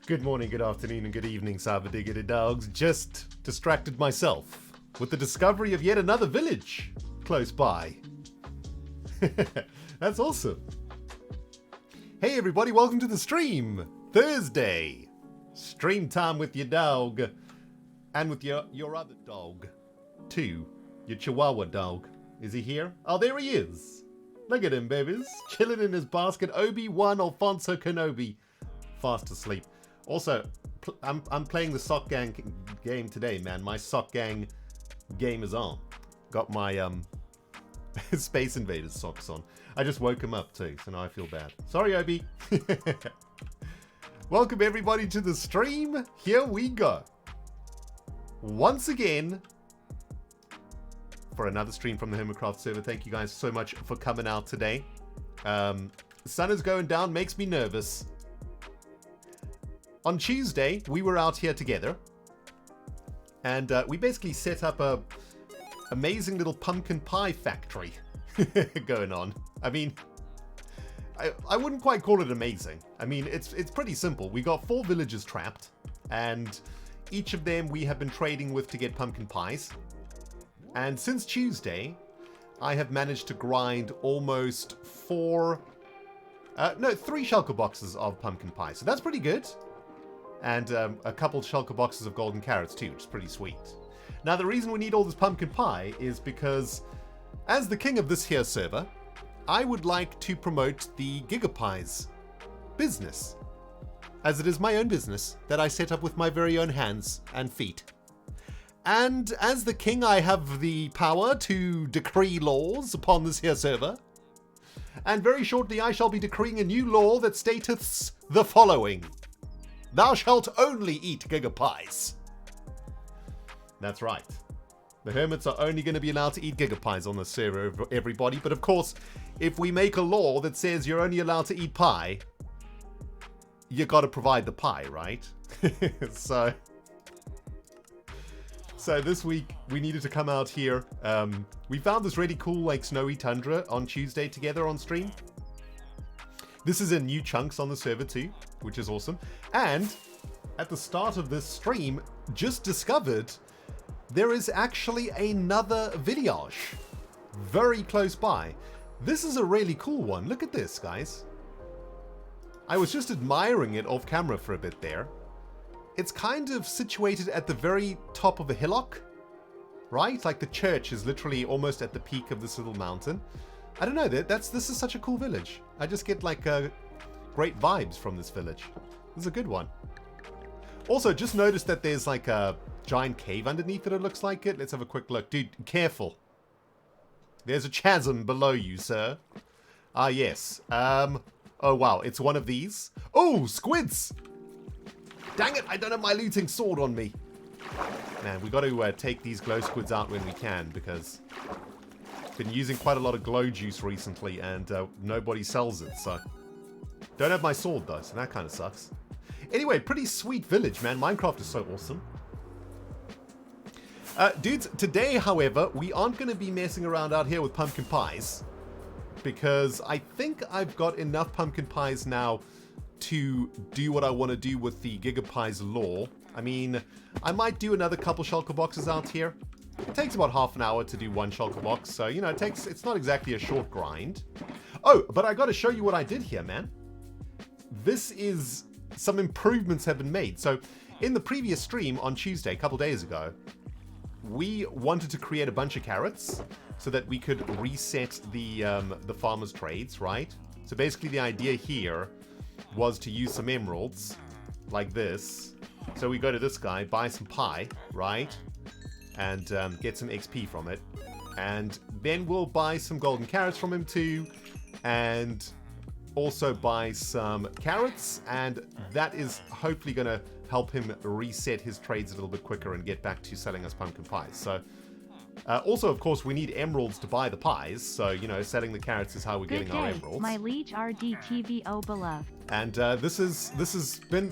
Good morning, good afternoon, and good evening, Cyberdiggity dogs. Just distracted myself with the discovery of yet another village close by. That's awesome. Hey everybody, welcome to the stream. Thursday. Stream time with your dog. And with your other dog, too. Your Chihuahua dog. Is he here? Oh, there he is. Look at him, babies. Chilling in his basket. Obi-Wan Alfonso Kenobi. Fast asleep. Also, I'm playing the Sock Gang game today, man. My Sock Gang game is on. Got my Space Invaders socks on. I just woke him up too, so now I feel bad. Sorry, Obi. Welcome everybody to the stream. Here we go. Once again, for another stream from the Hermitcraft server. Thank you guys so much for coming out today. The sun is going down, makes me nervous. On Tuesday, we were out here together, and we basically set up a amazing little pumpkin pie factory going on. I mean, I wouldn't quite call it amazing. I mean, it's pretty simple. We got 4 villagers trapped, and each of them we have been trading with to get pumpkin pies. And since Tuesday, I have managed to grind almost 3 shulker boxes of pumpkin pie. So that's pretty good. And a couple shulker boxes of golden carrots too, which is pretty sweet. Now the reason we need all this pumpkin pie is because, as the king of this here server, I would like to promote the GigaPies business, as it is my own business that I set up with my very own hands and feet. And as the king, I have the power to decree laws upon this here server. And very shortly I shall be decreeing a new law that stateth the following. Thou shalt only eat GigaPies. That's right. The hermits are only going to be allowed to eat GigaPies on the server, everybody. But of course, if we make a law that says you're only allowed to eat pie, you got to provide the pie, right? So this week we needed to come out here. We found this really cool like snowy tundra on Tuesday together on stream. This is in new chunks on the server too, which is awesome. And at the start of this stream, just discovered there is actually another village very close by. This is a really cool one. Look at this, guys. I was just admiring it off camera for a bit there. It's kind of situated at the very top of a hillock, right? Like the church is literally almost at the peak of this little mountain. I don't know, this is such a cool village. I just get like great vibes from this village. This is a good one. Also, just noticed that there's like a giant cave underneath it looks like it. Let's have a quick look. Dude, careful. There's a chasm below you, sir. Ah, yes. Oh, wow. It's one of these. Oh, squids! Dang it, I don't have my looting sword on me. Man, we got to take these glow squids out when we can, because I've been using quite a lot of glow juice recently, and nobody sells it, so. Don't have my sword, though, so that kind of sucks. Anyway, pretty sweet village, man. Minecraft is so awesome. Dudes, today, however, we aren't going to be messing around out here with pumpkin pies, because I think I've got enough pumpkin pies now to do what I want to do with the GigaPies law. I mean, I might do another couple shulker boxes out here. It takes about half an hour to do one shulker box, so, you know, it's not exactly a short grind. Oh, but I got to show you what I did here, man. This is, some improvements have been made. So, in the previous stream on Tuesday, a couple days ago, we wanted to create a bunch of carrots so that we could reset the farmer's trades, right? So basically the idea here was to use some emeralds like this. So we go to this guy, buy some pie, right? And get some XP from it. And then we'll buy some golden carrots from him too. And also buy some carrots. And that is hopefully going to help him reset his trades a little bit quicker and get back to selling us pumpkin pies. So also, of course, we need emeralds to buy the pies. So, you know, selling the carrots is how we're getting our emeralds. My liege RDTVO beloved. And this has been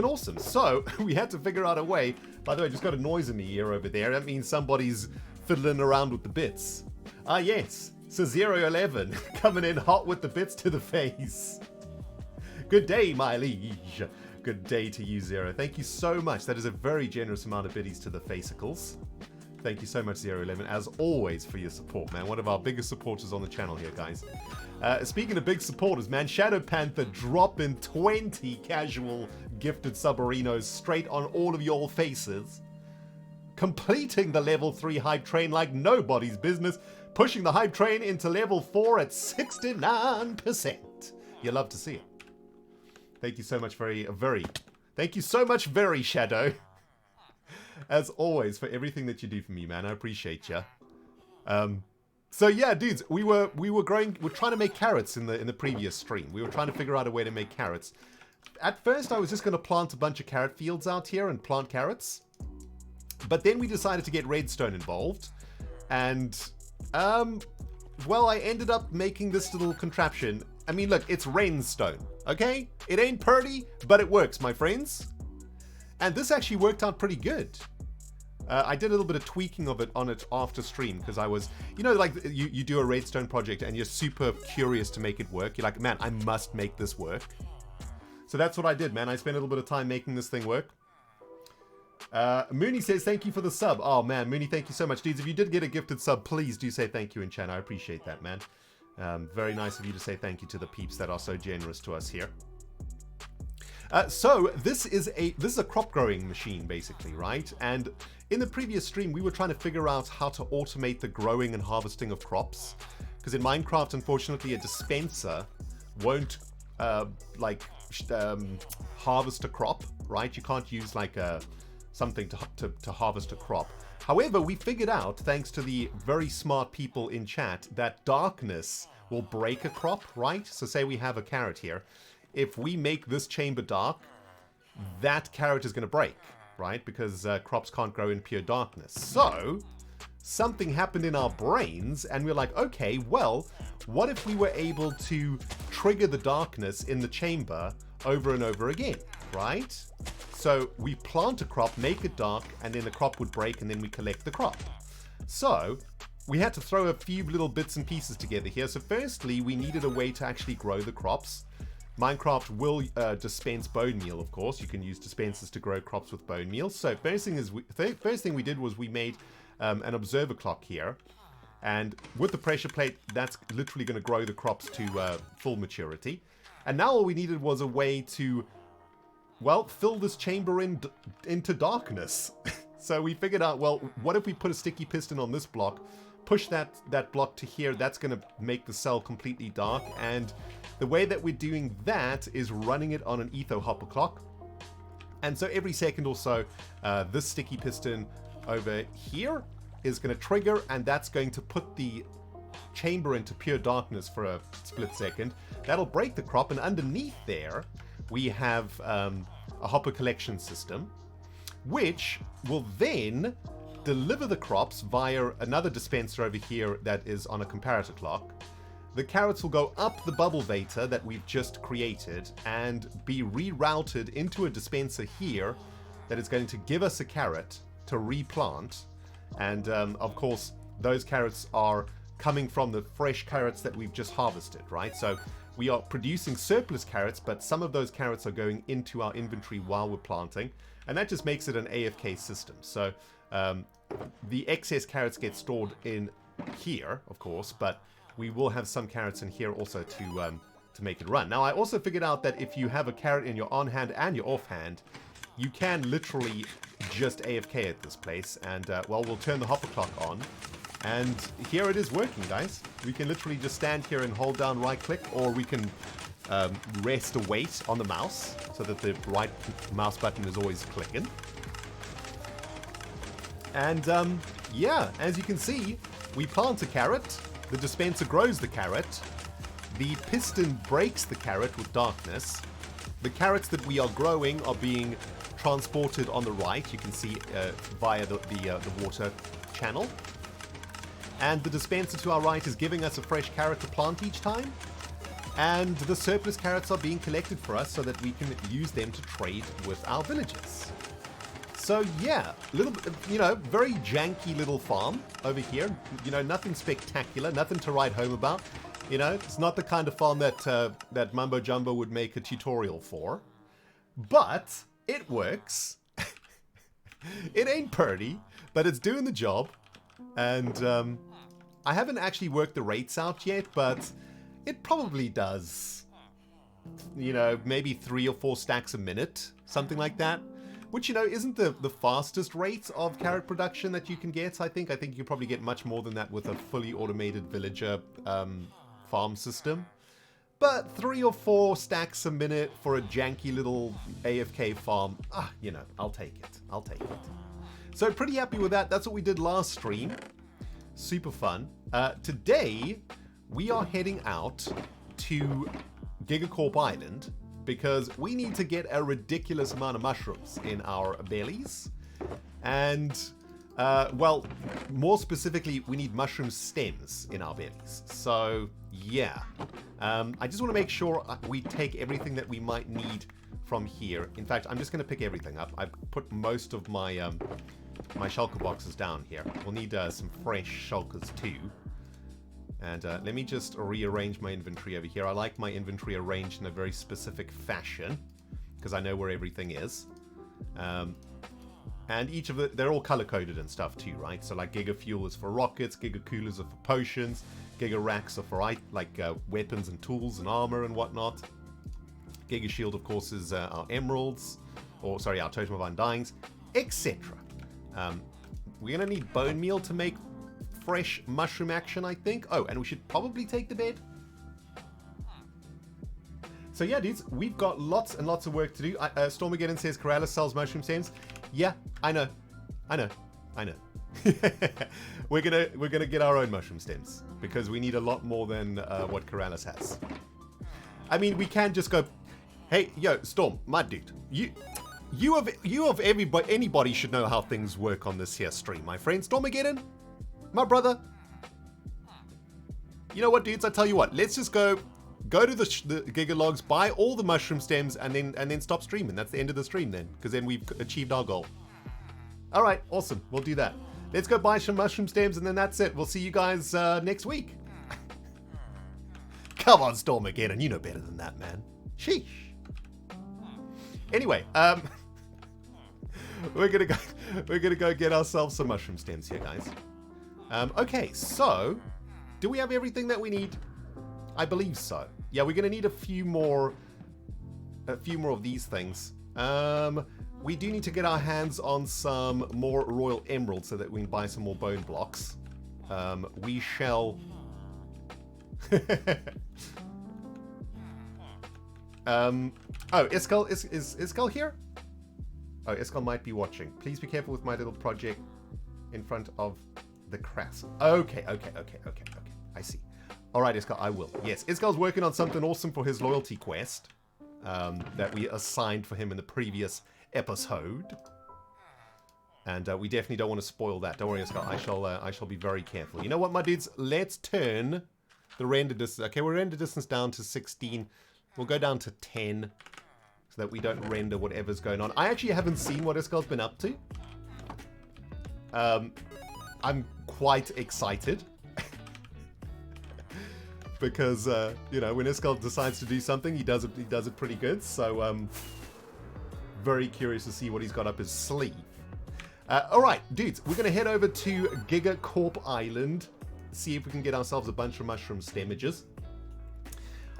awesome. So we had to figure out a way. By the way, I just got a noise in the ear over there. That means somebody's fiddling around with the bits. Ah, yes. So 011 coming in hot with the bits to the face. Good day, my liege. Good day to you, Zero. Thank you so much. That is a very generous amount of biddies to the Facicles. Thank you so much, 011, as always, for your support, man. One of our biggest supporters on the channel here, guys. Speaking of big supporters, man, Shadow Panther dropping 20 casual gifted submarinos straight on all of your faces. Completing the level 3 hype train like nobody's business. Pushing the hype train into level 4 at 69%. You love to see it. Thank you so much, thank you so much, very Shadow. As always, for everything that you do for me, man. I appreciate you. So yeah, dudes, we're trying to make carrots in the previous stream. We were trying to figure out a way to make carrots. At first, I was just going to plant a bunch of carrot fields out here and plant carrots. But then we decided to get redstone involved. And, well, I ended up making this little contraption. I mean, look, it's rainstone, okay? It ain't pretty, but it works, my friends. And this actually worked out pretty good. I did a little bit of tweaking of it on it after stream because I was, you know, like you do a redstone project and you're super curious to make it work. You're like, man, I must make this work. So that's what I did, man. I spent a little bit of time making this thing work. Mooney says, thank you for the sub. Oh, man, Mooney, thank you so much. Dudes, if you did get a gifted sub, please do say thank you in chat. I appreciate that, man. Very nice of you to say thank you to the peeps that are so generous to us here. So this is a crop growing machine, basically, right? And in the previous stream, we were trying to figure out how to automate the growing and harvesting of crops. Because in Minecraft, unfortunately, a dispenser won't harvest a crop, right? You can't use like something to harvest a crop. However, we figured out, thanks to the very smart people in chat, that darkness will break a crop, right? So say we have a carrot here. If we make this chamber dark, that carrot is going to break, right? Because crops can't grow in pure darkness. So something happened in our brains and we're like, okay, well, what if we were able to trigger the darkness in the chamber over and over again, right? So we plant a crop, make it dark, and then the crop would break and then we collect the crop. So we had to throw a few little bits and pieces together here. So firstly, we needed a way to actually grow the crops. Minecraft will dispense bone meal, of course. You can use dispensers to grow crops with bone meal. So first thing we did was we made an observer clock here. And with the pressure plate, that's literally going to grow the crops to full maturity. And now all we needed was a way to, well, fill this chamber into darkness. So we figured out, well, what if we put a sticky piston on this block, push that block to here, that's going to make the cell completely dark. And the way that we're doing that is running it on an etho hopper clock. And so every second or so, this sticky piston over here is going to trigger, and that's going to put the chamber into pure darkness for a split second. That'll break the crop, and underneath there, we have a hopper collection system, which will then deliver the crops via another dispenser over here that is on a comparator clock. The carrots will go up the bubble vector that we've just created and be rerouted into a dispenser here that is going to give us a carrot to replant. And of course, those carrots are coming from the fresh carrots that we've just harvested, right? So we are producing surplus carrots, but some of those carrots are going into our inventory while we're planting. And that just makes it an AFK system. So the excess carrots get stored in here, of course, but we will have some carrots in here also to make it run. Now, I also figured out that if you have a carrot in your on-hand and your off-hand, you can literally just AFK at this place. And, well, we'll turn the hopper clock on. And here it is working, guys. We can literally just stand here and hold down right-click, or we can rest a weight on the mouse so that the right mouse button is always clicking. And, yeah, as you can see, we plant a carrot. The dispenser grows the carrot. The piston breaks the carrot with darkness. The carrots that we are growing are being transported on the right. You can see via the water channel. And the dispenser to our right is giving us a fresh carrot to plant each time. And the surplus carrots are being collected for us so that we can use them to trade with our villagers. So yeah, little, you know, very janky little farm over here. You know, nothing spectacular, nothing to write home about. You know, it's not the kind of farm that that Mumbo Jumbo would make a tutorial for. But it works. It ain't pretty, but it's doing the job. And I haven't actually worked the rates out yet, but it probably does, you know, maybe 3 or 4 stacks a minute, something like that. Which, you know, isn't the fastest rate of carrot production that you can get, I think. I think you can probably get much more than that with a fully automated villager farm system. But 3 or 4 stacks a minute for a janky little AFK farm, you know, I'll take it. I'll take it. So pretty happy with that. That's what we did last stream. Super fun. Today, we are heading out to Gigacorp Island because we need to get a ridiculous amount of mushrooms in our bellies. And, well, more specifically, we need mushroom stems in our bellies. So, yeah. I just want to make sure we take everything that we might need from here. In fact, I'm just going to pick everything up. I've put most of my my shulker boxes down here. We'll need some fresh shulkers too. And let me just rearrange my inventory over here. I like my inventory arranged in a very specific fashion because I know where everything is. And each of they're all color-coded and stuff too, right? So like Giga Fuel is for rockets, Giga Coolers are for potions, Giga Racks are for weapons and tools and armor and whatnot. Giga Shield, of course, is our emeralds, or sorry, our Totem of Undyings, etc. We're going to need bone meal to make fresh mushroom action, I think. Oh, and we should probably take the bed. So yeah, dudes, we've got lots and lots of work to do. Stormageddon says Corrales sells mushroom stems. Yeah, I know. We're gonna get our own mushroom stems because we need a lot more than what Corrales has. I mean, we can't just go, hey, yo, Storm, my dude, you of anybody should know how things work on this here stream, my friend. Stormageddon, my brother. You know what, dudes? I tell you what. Let's just go to the Giga Logs, buy all the mushroom stems, and then stop streaming. That's the end of the stream then, because then we've achieved our goal. All right, awesome. We'll do that. Let's go buy some mushroom stems, and then that's it. We'll see you guys next week. Come on, Stormageddon. You know better than that, man. Sheesh. Anyway, we're gonna go get ourselves some mushroom stems here, guys. Okay, so do we have everything that we need? I believe so. Yeah, we're gonna need a few more of these things. We do need to get our hands on some more royal emeralds so that we can buy some more bone blocks. We shall. Oh, Iskal is Iskal here? Oh, Iskal might be watching. Please be careful with my little project in front of the crass. Okay. I see. All right, Iskal, I will. Yes, Iskal's working on something awesome for his loyalty quest that we assigned for him in the previous episode. And we definitely don't want to spoil that. Don't worry, Iskal. I shall be very careful. You know what, my dudes? Let's turn the render distance. Okay, we're render distance down to 16. We'll go down to 10 so that we don't render whatever's going on. I actually haven't seen what Iskal's been up to. I'm quite excited. Because, you know, when Iskal decides to do something, he does it pretty good. So, very curious to see what he's got up his sleeve. All right, dudes, we're going to head over to Gigacorp Island, see if we can get ourselves a bunch of mushroom stemages.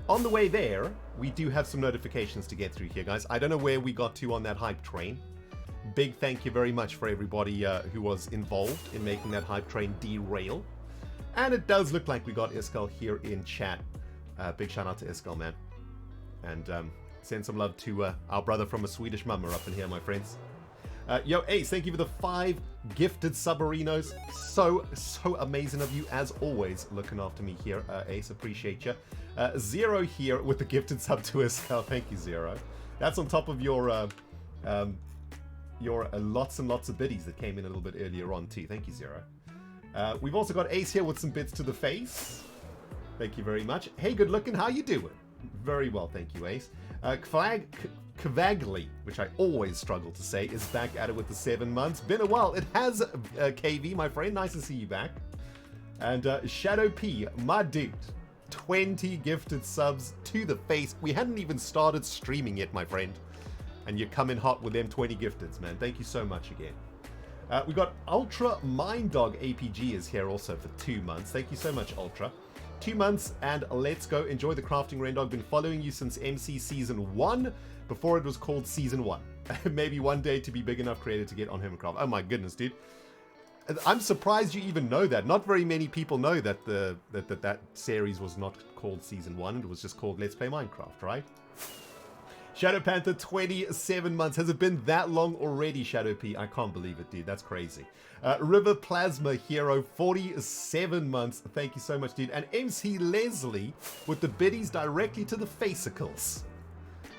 On the way there, we do have some notifications to get through here, guys. I don't know where we got to on that hype train. Big thank you very much for everybody who was involved in making that hype train derail. And it does look like we got Iskal here in chat. Big shout out to Iskal, man. And send some love to our brother from a Swedish mama up in here, my friends. Yo, Ace, thank you for the 5 gifted subarinos. So amazing of you, as always, looking after me here, Ace. Appreciate you. Zero here with the gifted sub to Iskal. Thank you, Zero. That's on top of your lots and lots of biddies that came in a little bit earlier on, too. Thank you, Zero. We've also got Ace here with some bits to the face. Thank you very much. Hey, good looking. How you doing? Very well, thank you, Ace. Kvagli, which I always struggle to say, is back at it with the 7 months. Been a while. It has, KV, my friend. Nice to see you back. And Shadow P, my dude. 20 gifted subs to the face. We hadn't even started streaming yet, my friend. And you come in hot with them 20 gifteds, man. Thank you so much again. We got Ultra Minddog APG is here also for 2 months. Thank you so much, Ultra. 2 months and let's go. Enjoy the crafting, Rendog. Been following you since MC Season 1, before it was called Season 1. Maybe one day to be big enough creator to get on Hermitcraft. Oh my goodness, dude. I'm surprised you even know that. Not very many people know that that series was not called Season 1. It was just called Let's Play Minecraft, right? Shadow Panther, 27 months. Has it been that long already, Shadow P? I can't believe it, dude. That's crazy. River Plasma Hero, 47 months. Thank you so much, dude. And MC Leslie with the biddies directly to the Facicles.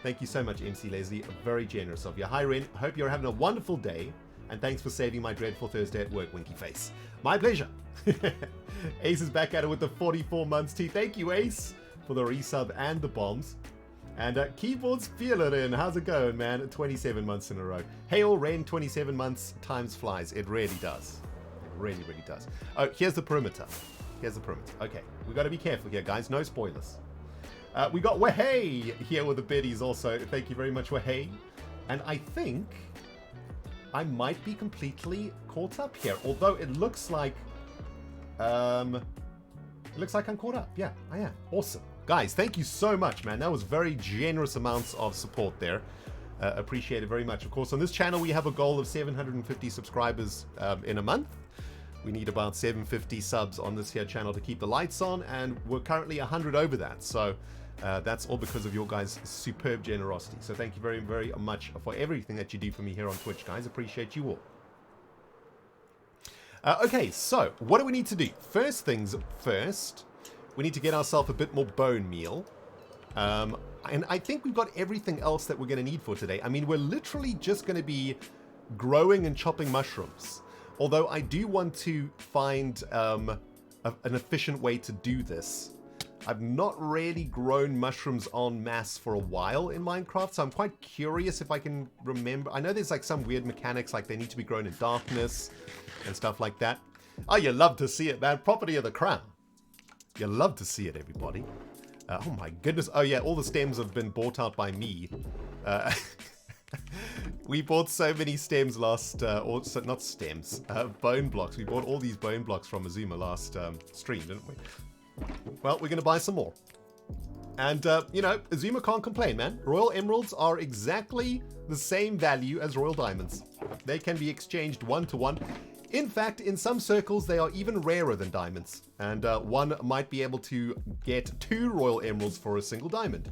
Thank you so much, MC Leslie. Very generous of you. Hi, Ren. Hope you're having a wonderful day. And thanks for saving my dreadful Thursday at work, winky face. My pleasure. Ace is back at it with the 44 months, too. Thank you, Ace, for the resub and the bombs. And Keyboards Feeling, how's it going, man? 27 months in a row. Hail, Ren, 27 months, times flies. It really does. It really, really does. Oh, here's the perimeter. Here's the perimeter. Okay, we got to be careful here, guys. No spoilers. We got Wahey here with the biddies also. Thank you very much, Wahey. And I think I might be completely caught up here. Although it looks like... I'm caught up. Yeah, I am. Awesome. Guys, thank you so much, man. That was very generous amounts of support there. Appreciate it very much. Of course, on this channel, we have a goal of 750 subscribers in a month. We need about 750 subs on this here channel to keep the lights on, and we're currently 100 over that. So that's all because of your guys' superb generosity. So thank you very, very much for everything that you do for me here on Twitch, guys. Appreciate you all. Okay, so what do we need to do? First things first... We need to get ourselves a bit more bone meal. And I think we've got everything else that we're going to need for today. I mean, we're literally just going to be growing and chopping mushrooms. Although I do want to find an efficient way to do this. I've not really grown mushrooms en masse for a while in Minecraft, so I'm quite curious if I can remember. I know there's like some weird mechanics, like they need to be grown in darkness and stuff like that. Oh, you love to see it, man. Property of the crown. You love to see it, everybody. Oh my goodness. Oh yeah, all the stems have been bought out by me. We bought so many stems last, not stems, bone blocks. We bought all these bone blocks from Azuma last stream, didn't we? Well, we're going to buy some more. And, you know, Azuma can't complain, man. Royal Emeralds are exactly the same value as Royal Diamonds. They can be exchanged 1-to-1. In fact, in some circles, they are even rarer than diamonds, and one might be able to get 2 Royal Emeralds for a single diamond.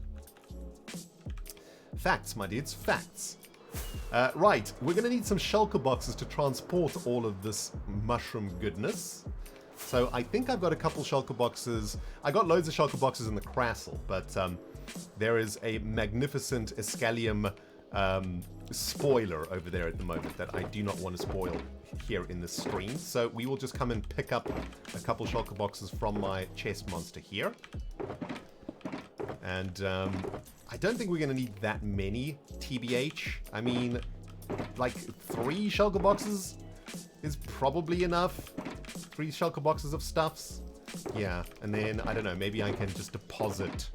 Facts, my dudes, facts. Right, we're going to need some shulker boxes to transport all of this mushroom goodness. So I think I've got a couple shulker boxes. I got loads of shulker boxes in the Crastle, but there is a magnificent Escalium spoiler over there at the moment that I do not want to spoil here in the stream. So we will just come and pick up a couple shulker boxes from my chest monster here. And I don't think we're going to need that many, TBH. I mean, like 3 shulker boxes is probably enough. 3 shulker boxes of stuffs. Yeah, and then, I don't know, maybe I can just deposit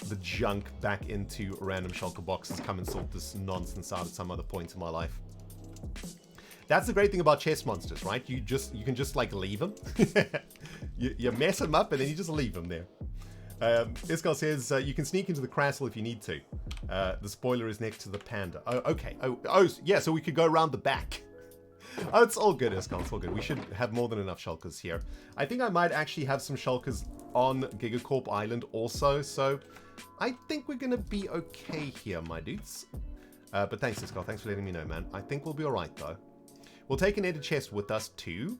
the junk back into random shulker boxes, come and sort this nonsense out at some other point in my life. That's the great thing about chest monsters, right? You can just like leave them. you mess them up and then you just leave them there. Iskal says you can sneak into the Crastle if you need to. The spoiler is next to the panda. Oh, okay. Oh, yeah. So we could go around the back. Oh, it's all good, Iskal. It's all good. We should have more than enough shulkers here. I think I might actually have some shulkers on Gigacorp Island also. So I think we're gonna be okay here, my dudes. But thanks, Iskal. Thanks for letting me know, man. I think we'll be all right though. We'll take an ender chest with us too.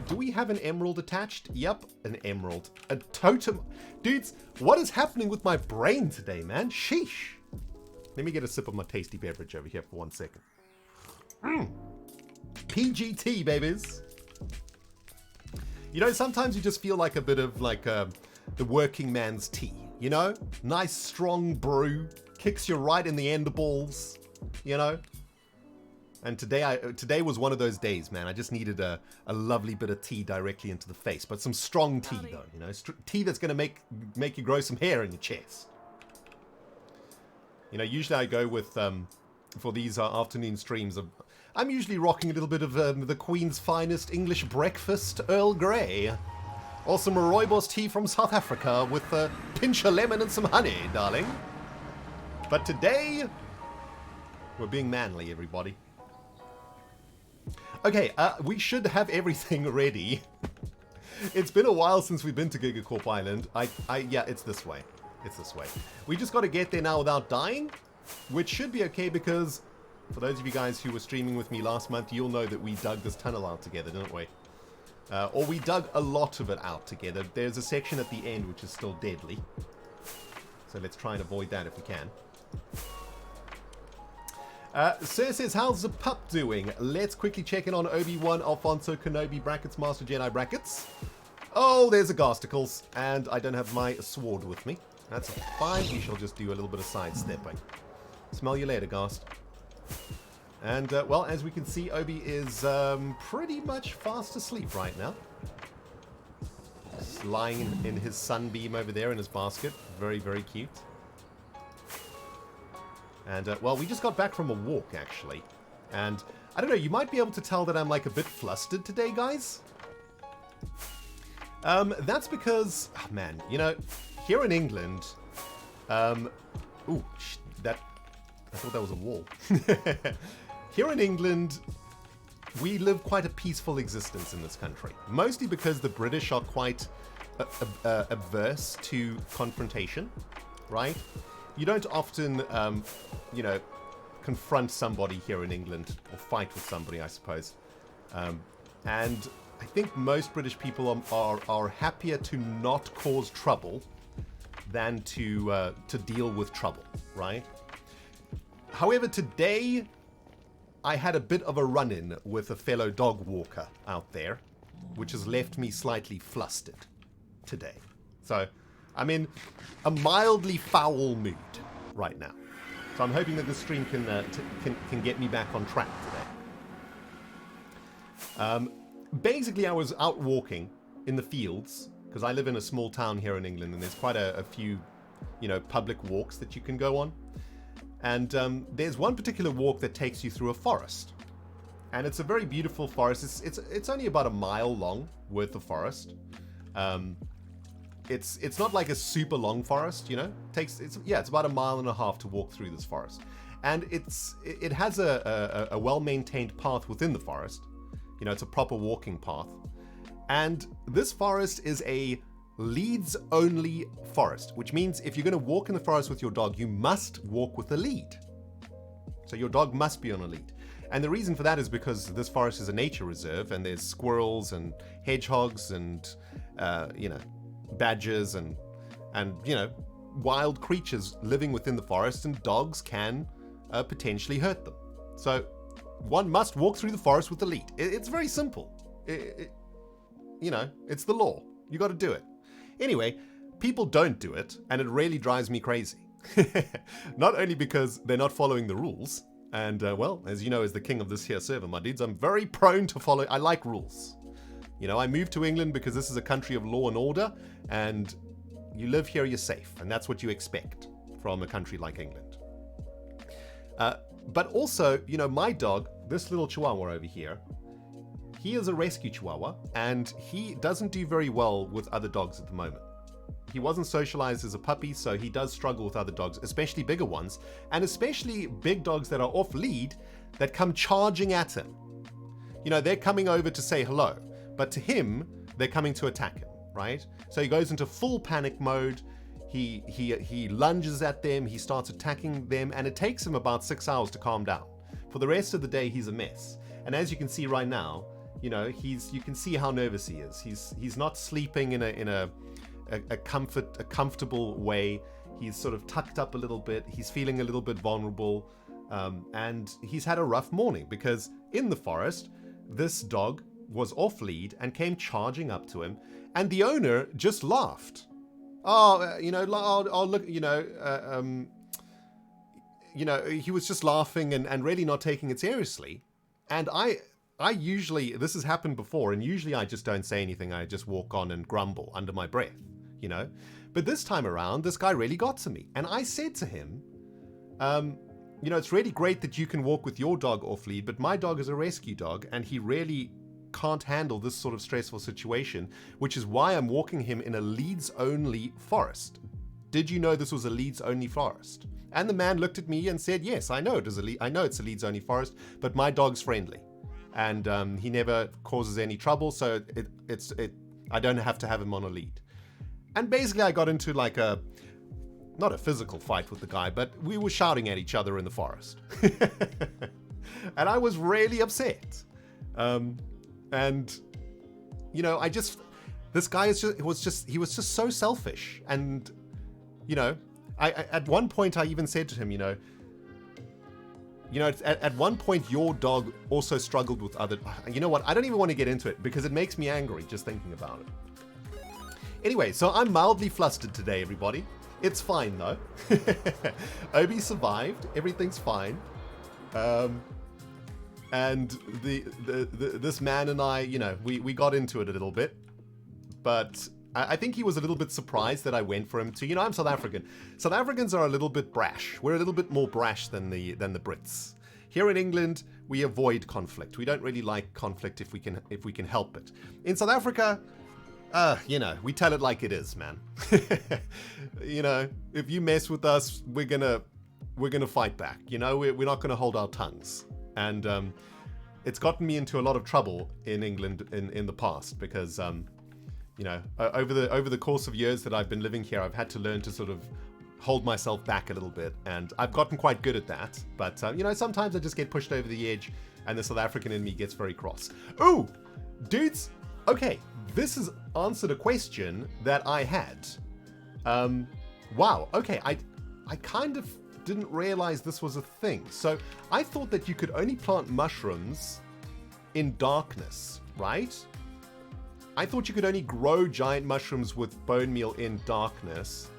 Do we have an emerald attached? Yep, an emerald. A totem. Dudes, what is happening with my brain today, man? Sheesh. Let me get a sip of my tasty beverage over here for 1 second. PGT, babies. You know, sometimes you just feel like a bit of like the working man's tea. You know? Nice, strong brew. Kicks you right in the ender balls. You know? And today was one of those days, man. I just needed a lovely bit of tea directly into the face. But some strong tea, though. You know, tea that's going to make you grow some hair in your chest. You know, usually I go with, for these afternoon streams, I'm usually rocking a little bit of the Queen's finest English breakfast, Earl Grey. Or some rooibos tea from South Africa with a pinch of lemon and some honey, darling. But today, we're being manly, everybody. Okay, we should have everything ready. It's been a while since we've been to Gigacorp Island. Yeah, it's this way. It's this way. We just got to get there now without dying, which should be okay because for those of you guys who were streaming with me last month, you'll know that we dug this tunnel out together, didn't we? Or we dug a lot of it out together. There's a section at the end which is still deadly. So let's try and avoid that if we can. Sir says, how's the pup doing? Let's quickly check in on Obi-Wan, Alfonso, Kenobi, brackets, Master Jedi, brackets. Oh, there's a Gasticles, and I don't have my sword with me. That's fine, we shall just do a little bit of sidestepping. Smell you later, Gast. And, well, as we can see, Obi is pretty much fast asleep right now. Just lying in his sunbeam over there in his basket. Very, very cute. And, well, we just got back from a walk, actually. And, I don't know, you might be able to tell that I'm, like, a bit flustered today, guys. That's because, oh, man, you know, here in England, ooh, I thought that was a wall. Here in England, we live quite a peaceful existence in this country. Mostly because the British are quite averse to confrontation, right? You don't often, you know, confront somebody here in England, or fight with somebody, I suppose. And I think most British people are happier to not cause trouble than to deal with trouble, right? However, today I had a bit of a run-in with a fellow dog walker out there, which has left me slightly flustered today. So I'm in a mildly foul mood right now. So I'm hoping that this stream can get me back on track today. Basically, I was out walking in the fields, because I live in a small town here in England, and there's quite a few, you know, public walks that you can go on. And there's one particular walk that takes you through a forest. And it's a very beautiful forest. It's only about a mile long worth of forest. It's not like a super long forest, you know. It's about a mile and a half to walk through this forest. And it has a well-maintained path within the forest. You know, it's a proper walking path. And this forest is a leads-only forest, which means if you're going to walk in the forest with your dog, you must walk with a lead. So your dog must be on a lead. And the reason for that is because this forest is a nature reserve, and there's squirrels and hedgehogs and, you know, badgers and, you know, wild creatures living within the forest, and dogs can potentially hurt them. So one must walk through the forest with a lead. It's very simple. You know, it's the law. You got to do it. Anyway, people don't do it, and it really drives me crazy. Not only because they're not following the rules, and, well, as you know, as the king of this here server, my dudes, I'm very prone to follow. I like rules. You know, I moved to England because this is a country of law and order, and you live here, you're safe, and that's what you expect from a country like England. But also, you know, my dog, this little Chihuahua over here, he is a rescue Chihuahua, and he doesn't do very well with other dogs at the moment. He wasn't socialized as a puppy, so he does struggle with other dogs, especially bigger ones, and especially big dogs that are off lead that come charging at him. You know, they're coming over to say hello, but to him, they're coming to attack him, right? So he goes into full panic mode. He lunges at them, he starts attacking them, and it takes him about 6 hours to calm down. For the rest of the day, he's a mess. And as you can see right now, you know, you can see how nervous he is. He's not sleeping in a comfortable way. He's sort of tucked up a little bit. He's feeling a little bit vulnerable, and he's had a rough morning because in the forest, this dog was off lead and came charging up to him, and the owner just laughed. You know, look, you know, he was just laughing and really not taking it seriously. And I usually, this has happened before, and usually I just don't say anything. I just walk on and grumble under my breath, you know. But this time around, this guy really got to me. And I said to him, You know, it's really great that you can walk with your dog off lead, but my dog is a rescue dog, and he really can't handle this sort of stressful situation, which is why I'm walking him in a leads-only forest. Did you know this was a leads-only forest? And the man looked at me and said, yes, I know it's a leads-only forest, but my dog's friendly. And he never causes any trouble, so I don't have to have him on a lead. And basically I got into like not a physical fight with the guy, but we were shouting at each other in the forest. And I was really upset. And, you know, this guy was just so selfish. And, you know, at one point I even said to him, you know, at one point your dog also struggled with other, you know what, I don't even want to get into it because it makes me angry just thinking about it. Anyway, so I'm mildly flustered today, everybody. It's fine though. Obi survived. Everything's fine. And this man and I, you know, we got into it a little bit, but I think he was a little bit surprised that I went for him too. You know, I'm South African. South Africans are a little bit brash. We're a little bit more brash than the Brits. Here in England, we avoid conflict. We don't really like conflict if we can help it. In South Africa, you know, we tell it like it is, man. You know, if you mess with us, we're gonna fight back. You know, we're not gonna hold our tongues. And it's gotten me into a lot of trouble in England in the past because, you know, over the course of years that I've been living here, I've had to learn to sort of hold myself back a little bit, and I've gotten quite good at that. But you know, sometimes I just get pushed over the edge, and the South African in me gets very cross. Ooh, dudes. Okay, this has answered a question that I had. Wow. Okay, I kind of didn't realize this was a thing. So I thought that you could only plant mushrooms in darkness, right? I thought you could only grow giant mushrooms with bone meal in darkness,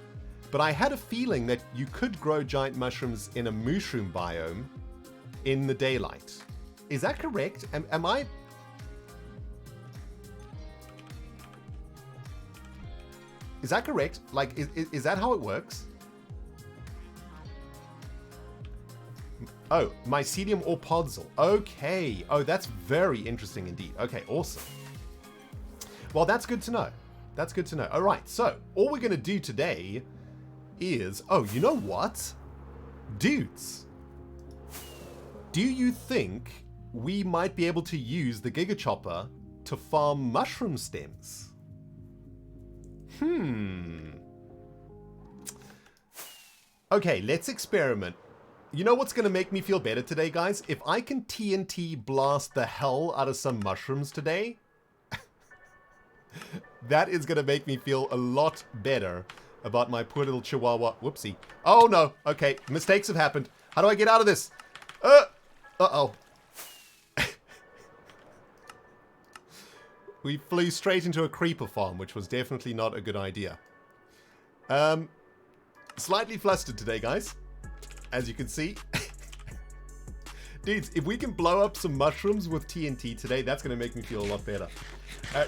but I had a feeling that you could grow giant mushrooms in a mushroom biome in the daylight. Is that correct? Am I... Is that correct? Like, is that how it works? Oh, mycelium or podzol. Okay. Oh, that's very interesting indeed. Okay, awesome. Well, that's good to know. That's good to know. All right, so all we're going to do today is... Oh, you know what? Dudes, do you think we might be able to use the Giga Chopper to farm mushroom stems? Okay, let's experiment. You know what's going to make me feel better today, guys? If I can TNT blast the hell out of some mushrooms today, that is going to make me feel a lot better about my poor little chihuahua. Whoopsie. Oh, no. Okay, mistakes have happened. How do I get out of this? Uh-oh. We flew straight into a creeper farm, which was definitely not a good idea. Slightly flustered today, guys. As you can see. Dudes, if we can blow up some mushrooms with TNT today, that's going to make me feel a lot better.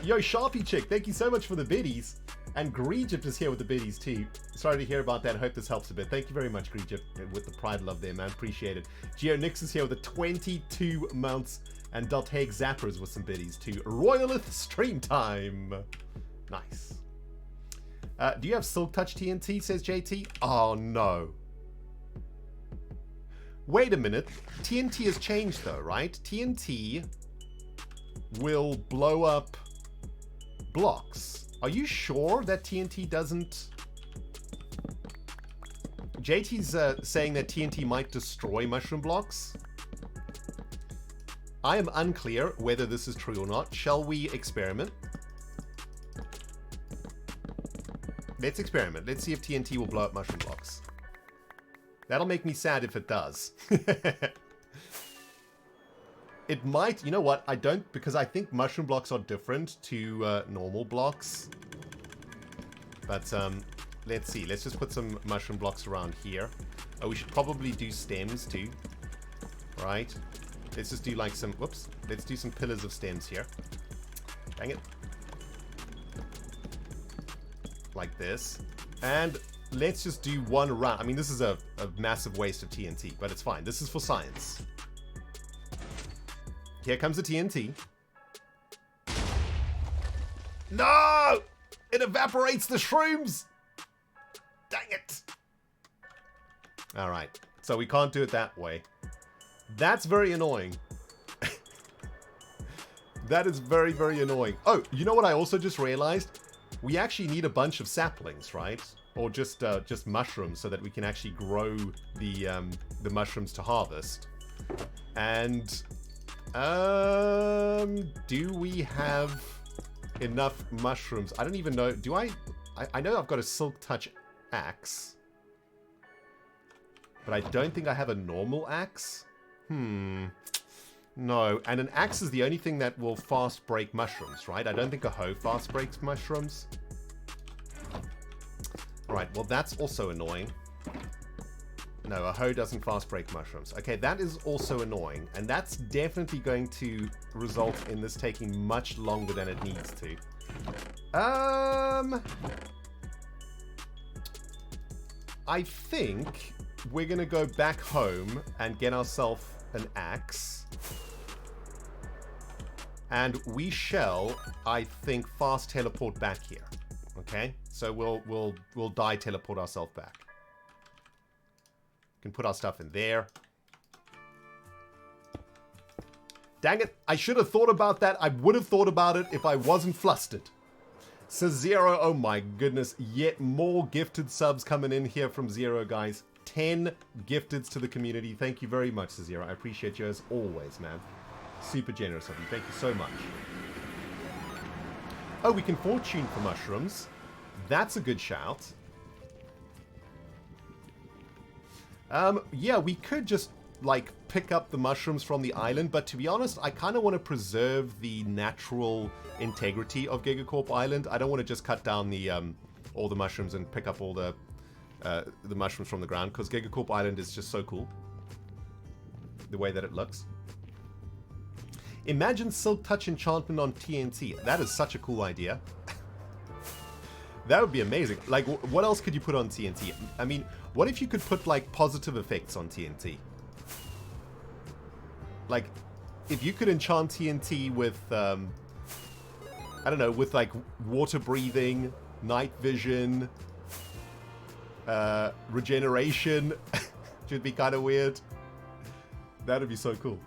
Yo, Sharpie Chick, thank you so much for the biddies. And Greegypt is here with the biddies too. Sorry to hear about that. I hope this helps a bit. Thank you very much, Greegypt, with the pride love there, man. Appreciate it. Geo Nix is here with the 22 months. And Doteg Zappers with some biddies too. Royalith stream time. Nice. Do you have Silk Touch TNT, says JT? Oh, no. Wait a minute. TNT has changed though, right? TNT will blow up blocks. Are you sure that TNT doesn't... JT's saying that TNT might destroy mushroom blocks. I am unclear whether this is true or not. Shall we experiment? Let's experiment. Let's see if TNT will blow up mushroom blocks. That'll make me sad if it does. It might. You know what? I don't, because I think mushroom blocks are different to normal blocks. But let's see. Let's just put some mushroom blocks around here. Oh, we should probably do stems too. Right. Let's just do like some, whoops, let's do some pillars of stems here. Dang it. Like this. And let's just do one round. I mean, this is a massive waste of TNT, but it's fine. This is for science. Here comes the TNT. No! It evaporates the shrooms! Dang it! Alright, so we can't do it that way. That's very annoying. That is very, very annoying. Oh, you know what I also just realized? We actually need a bunch of saplings, right? Or just mushrooms so that we can actually grow the mushrooms to harvest. And do we have enough mushrooms? I don't even know. Do I know I've got a silk touch axe. But I don't think I have a normal axe. No, and an axe is the only thing that will fast break mushrooms, right? I don't think a hoe fast breaks mushrooms. Alright, well that's also annoying. No, a hoe doesn't fast break mushrooms. Okay, that is also annoying. And that's definitely going to result in this taking much longer than it needs to. I think we're going to go back home and get ourselves an axe. And we shall, I think, fast teleport back here. Okay? So we'll die teleport ourselves back. Can put our stuff in there. Dang it, I should have thought about that. I would have thought about it if I wasn't flustered. Says Zero, oh my goodness, yet more gifted subs coming in here from Zero, guys. 10 gifteds to the community. Thank you very much, Zero. I appreciate you as always, man. Super generous of you. Thank you so much. Oh, we can fortune for mushrooms. That's a good shout. Yeah, we could just, like, pick up the mushrooms from the island, but to be honest, I kind of want to preserve the natural integrity of Gigacorp Island. I don't want to just cut down the, all the mushrooms and pick up all the mushrooms from the ground, because Gigacorp Island is just so cool. The way that it looks. Imagine Silk Touch enchantment on TNT. That is such a cool idea. That would be amazing. Like, what else could you put on TNT? I mean, what if you could put, like, positive effects on TNT? Like, if you could enchant TNT with, I don't know, with, like, water breathing, night vision, regeneration, which would be kind of weird. That would be so cool.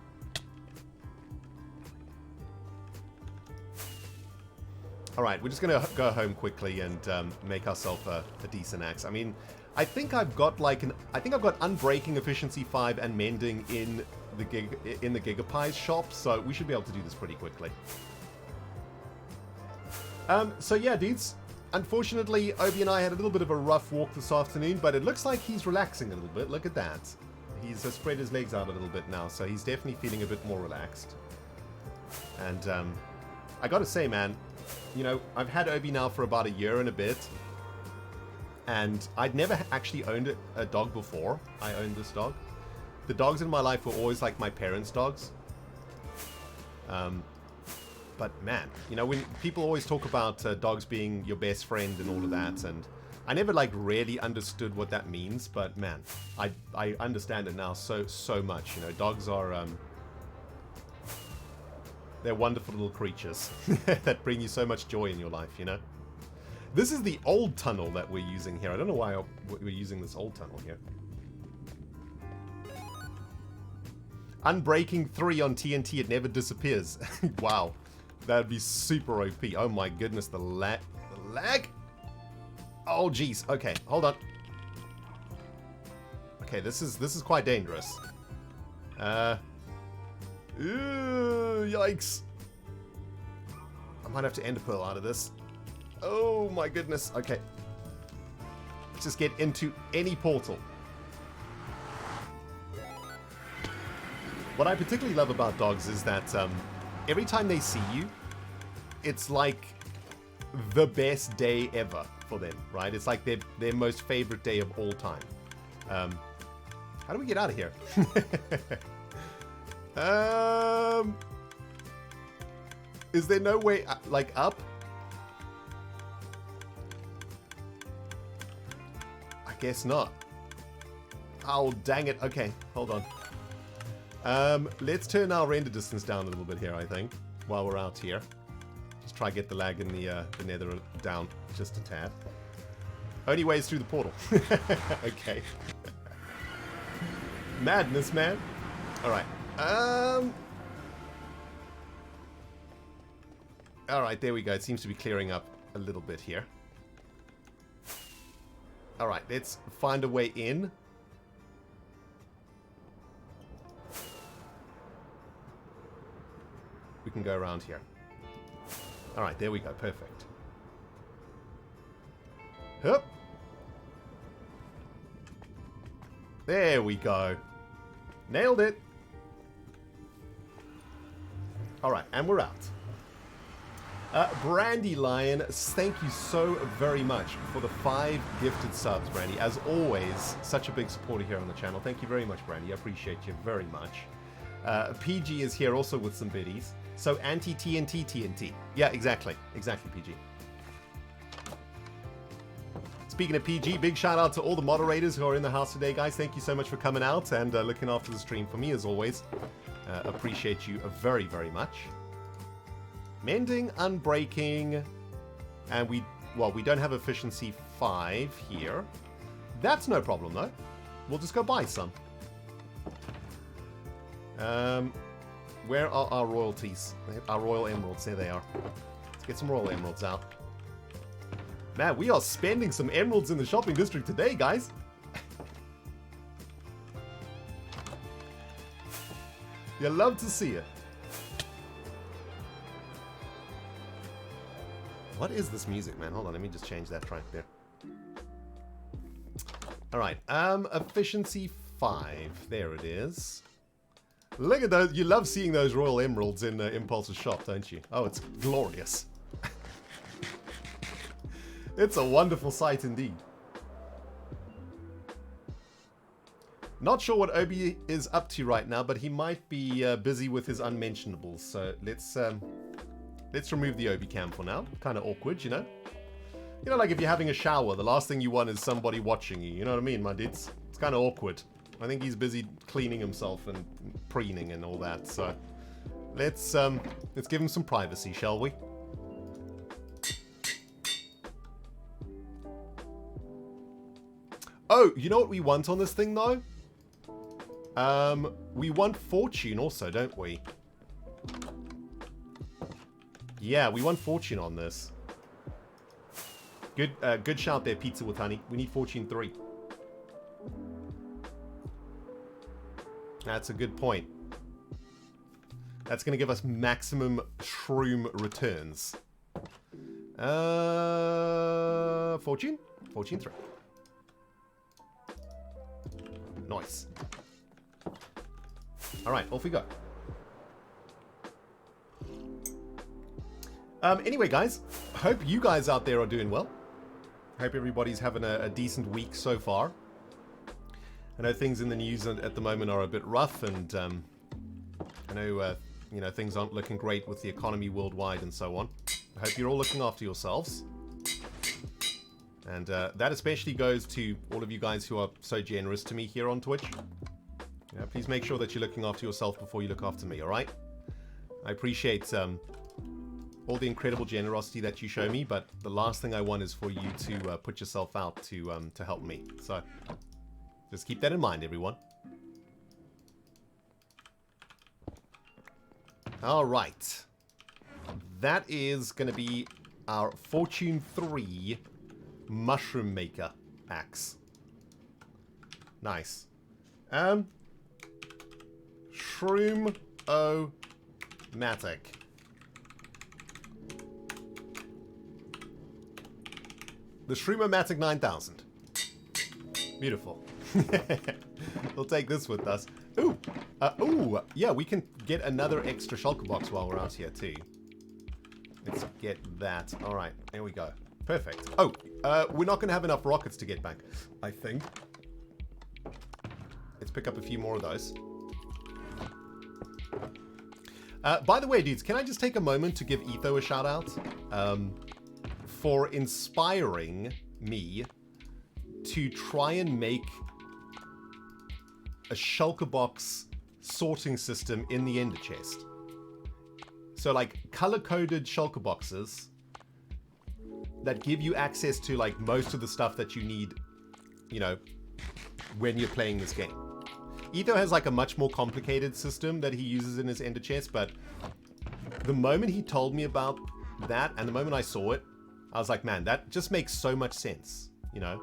Alright, we're just going to go home quickly and make ourselves a decent axe. I mean, I think I've got like I think I've got Unbreaking Efficiency 5 and Mending in the Gigapies shop, so we should be able to do this pretty quickly. So yeah, dudes. Unfortunately, Obi and I had a little bit of a rough walk this afternoon, but it looks like he's relaxing a little bit. Look at that. He's spread his legs out a little bit now, so he's definitely feeling a bit more relaxed. And I gotta say, man, you know, I've had Obi now for about a year and a bit, and I'd never actually owned a dog before I owned this dog. The dogs in my life were always like my parents' dogs. But man, you know, when people always talk about dogs being your best friend and all of that, and I never like really understood what that means, but man, I understand it now so much. You know, dogs are they're wonderful little creatures that bring you so much joy in your life, you know? This is the old tunnel that we're using here. I don't know why we're using this old tunnel here. Unbreaking 3 on TNT, it never disappears. Wow. That'd be super OP. Oh my goodness, the lag. The lag? Oh jeez. Okay, hold on. Okay, this is quite dangerous. Yikes. I might have to ender pearl out of this. Oh my goodness. Okay. Let's just get into any portal. What I particularly love about dogs is that every time they see you, it's like the best day ever for them, right? It's like their most favorite day of all time. How do we get out of here? Is there no way, like, up? guess not. Oh, dang it. Okay, hold on. Let's turn our render distance down a little bit here, I think, while we're out here. Just try to get the lag in the nether down just a tad. Only way is through the portal. Okay. Madness, man. Alright. Alright, there we go. It seems to be clearing up a little bit here. Alright, let's find a way in. We can go around here. Alright, there we go. Perfect. Hup. There we go. Nailed it. Alright, and we're out. Brandy Lion, thank you so very much for the 5 gifted subs, Brandy. As always, such a big supporter here on the channel. Thank you very much, Brandy. I appreciate you very much. PG is here also with some biddies. So, anti-TNT TNT. Yeah, exactly. Exactly, PG. Speaking of PG, big shout out to all the moderators who are in the house today, guys. Thank you so much for coming out and looking after the stream for me, as always. Appreciate you very, very much. Mending, unbreaking, and we don't have efficiency 5 here. That's no problem, though. We'll just go buy some. Where are our royalties? Our royal emeralds. There they are. Let's get some royal emeralds out. Man, we are spending some emeralds in the shopping district today, guys. You love to see it. What is this music, man? Hold on, let me just change that track there. Alright, efficiency 5. There it is. Look at those. You love seeing those royal emeralds in Impulse's shop, don't you? Oh, it's glorious. It's a wonderful sight indeed. Not sure what Obi is up to right now, but he might be busy with his unmentionables. So let's remove the Obi cam for now. Kind of awkward, you know? You know, like if you're having a shower, the last thing you want is somebody watching you. You know what I mean, my dudes? It's kind of awkward. I think he's busy cleaning himself and preening and all that. So let's give him some privacy, shall we? Oh, you know what we want on this thing, though? We want fortune also, don't we? Yeah, we want fortune on this. Good shout there, Pizza with Honey. We need fortune 3. That's a good point. That's going to give us maximum shroom returns. Fortune? Fortune 3. Nice. Alright, off we go. Anyway, guys, hope you guys out there are doing well. Hope everybody's having a decent week so far. I know things in the news at the moment are a bit rough, and I know you know, things aren't looking great with the economy worldwide and so on. I hope you're all looking after yourselves. And that especially goes to all of you guys who are so generous to me here on Twitch. You know, please make sure that you're looking after yourself before you look after me, alright? I appreciate all the incredible generosity that you show me, but the last thing I want is for you to put yourself out to help me. So, just keep that in mind, everyone. Alright. That is going to be our Fortune 3 Mushroom Maker axe. Nice. Shroom-o-matic. The Shroomomatic 9000. Beautiful. We'll take this with us. Ooh. Ooh. Yeah, we can get another extra shulker box while we're out here too. Let's get that. Alright, there we go. Perfect. Oh, we're not going to have enough rockets to get back, I think. Let's pick up a few more of those. By the way, dudes, can I just take a moment to give Etho a shout out? For inspiring me to try and make a shulker box sorting system in the ender chest. So like color-coded shulker boxes that give you access to like most of the stuff that you need, you know, when you're playing this game. Etho has like a much more complicated system that he uses in his ender chest, but the moment he told me about that and the moment I saw it, I was like, man, that just makes so much sense, you know?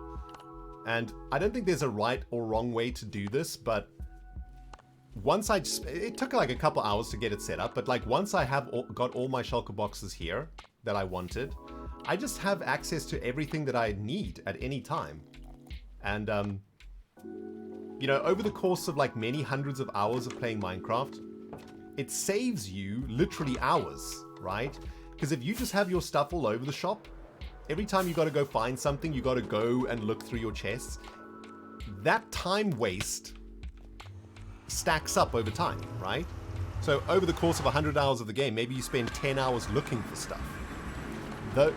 And I don't think there's a right or wrong way to do this, but once it took like a couple hours to get it set up, but like once I have got all my shulker boxes here that I wanted, I just have access to everything that I need at any time. And, you know, over the course of like many hundreds of hours of playing Minecraft, it saves you literally hours, right? Because if you just have your stuff all over the shop, every time you got to go find something, you got to go and look through your chests. That time waste stacks up over time, right? So over the course of 100 hours of the game, maybe you spend 10 hours looking for stuff.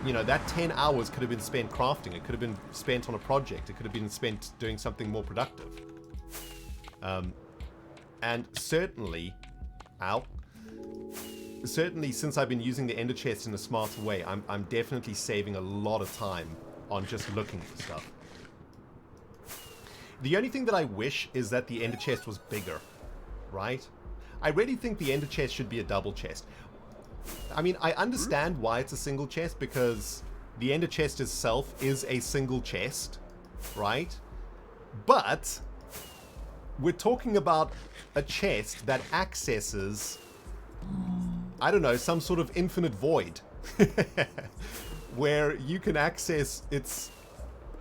You know, that 10 hours could have been spent crafting. It could have been spent on a project. It could have been spent doing something more productive. And certainly, certainly since I've been using the ender chest in a smarter way, I'm definitely saving a lot of time on just looking for stuff. The only thing that I wish is that the ender chest was bigger, right? I really think the ender chest should be a double chest. I mean, I understand why it's a single chest, because the ender chest itself is a single chest, right? But we're talking about a chest that accesses, I don't know, some sort of infinite void where you can access its,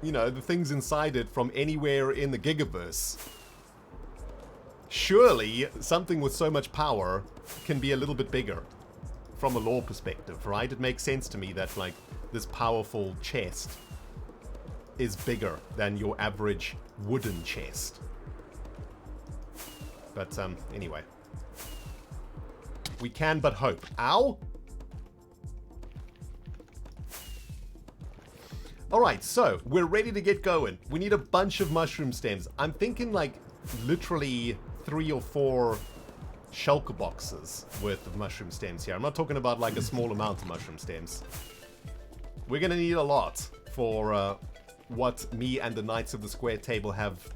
you know, the things inside it from anywhere in the Gigaverse. Surely something with so much power can be a little bit bigger from a lore perspective, right? It makes sense to me that like this powerful chest is bigger than your average wooden chest. But anyway, we can but hope. Ow! Alright, so we're ready to get going. We need a bunch of mushroom stems. I'm thinking like literally 3 or 4 shulker boxes worth of mushroom stems here. I'm not talking about like a small amount of mushroom stems. We're gonna need a lot for what me and the Knights of the Square Table have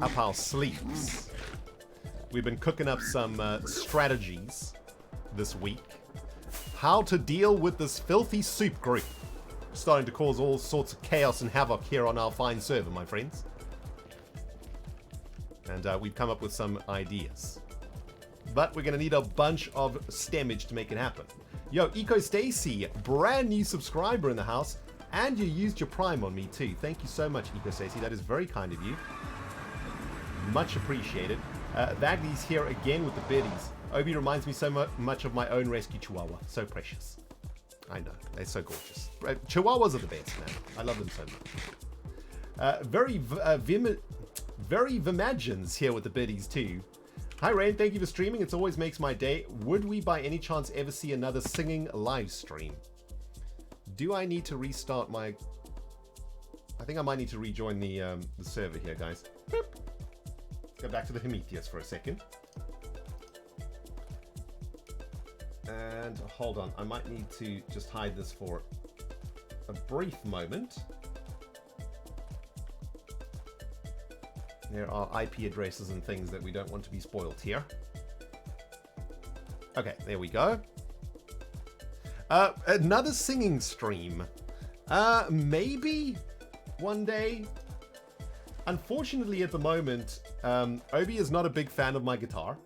up our sleeves. We've been cooking up some strategies this week. How to deal with this filthy soup group. Starting to cause all sorts of chaos and havoc here on our fine server, my friends. And we've come up with some ideas. But we're going to need a bunch of stemmage to make it happen. Yo, Eco Stacy, brand new subscriber in the house. And you used your Prime on me too. Thank you so much, Eco Stacy. That is very kind of you. Much appreciated. Vagley's here again with the biddies. Obi reminds me so much of my own rescue chihuahua. So precious. I know. They're so gorgeous. Chihuahuas are the best, man. I love them so much. Very Vimagines here with the biddies too. Hi Rain, thank you for streaming. It always makes my day. Would we by any chance ever see another singing live stream? Do I need to restart my... I think I might need to rejoin the server here, guys. Boop. Go back to the Prometheus for a second. And hold on, I might need to just hide this for a brief moment. There are IP addresses and things that we don't want to be spoiled here. Okay, there we go. Another singing stream. Maybe one day. Unfortunately, at the moment, Obi is not a big fan of my guitar.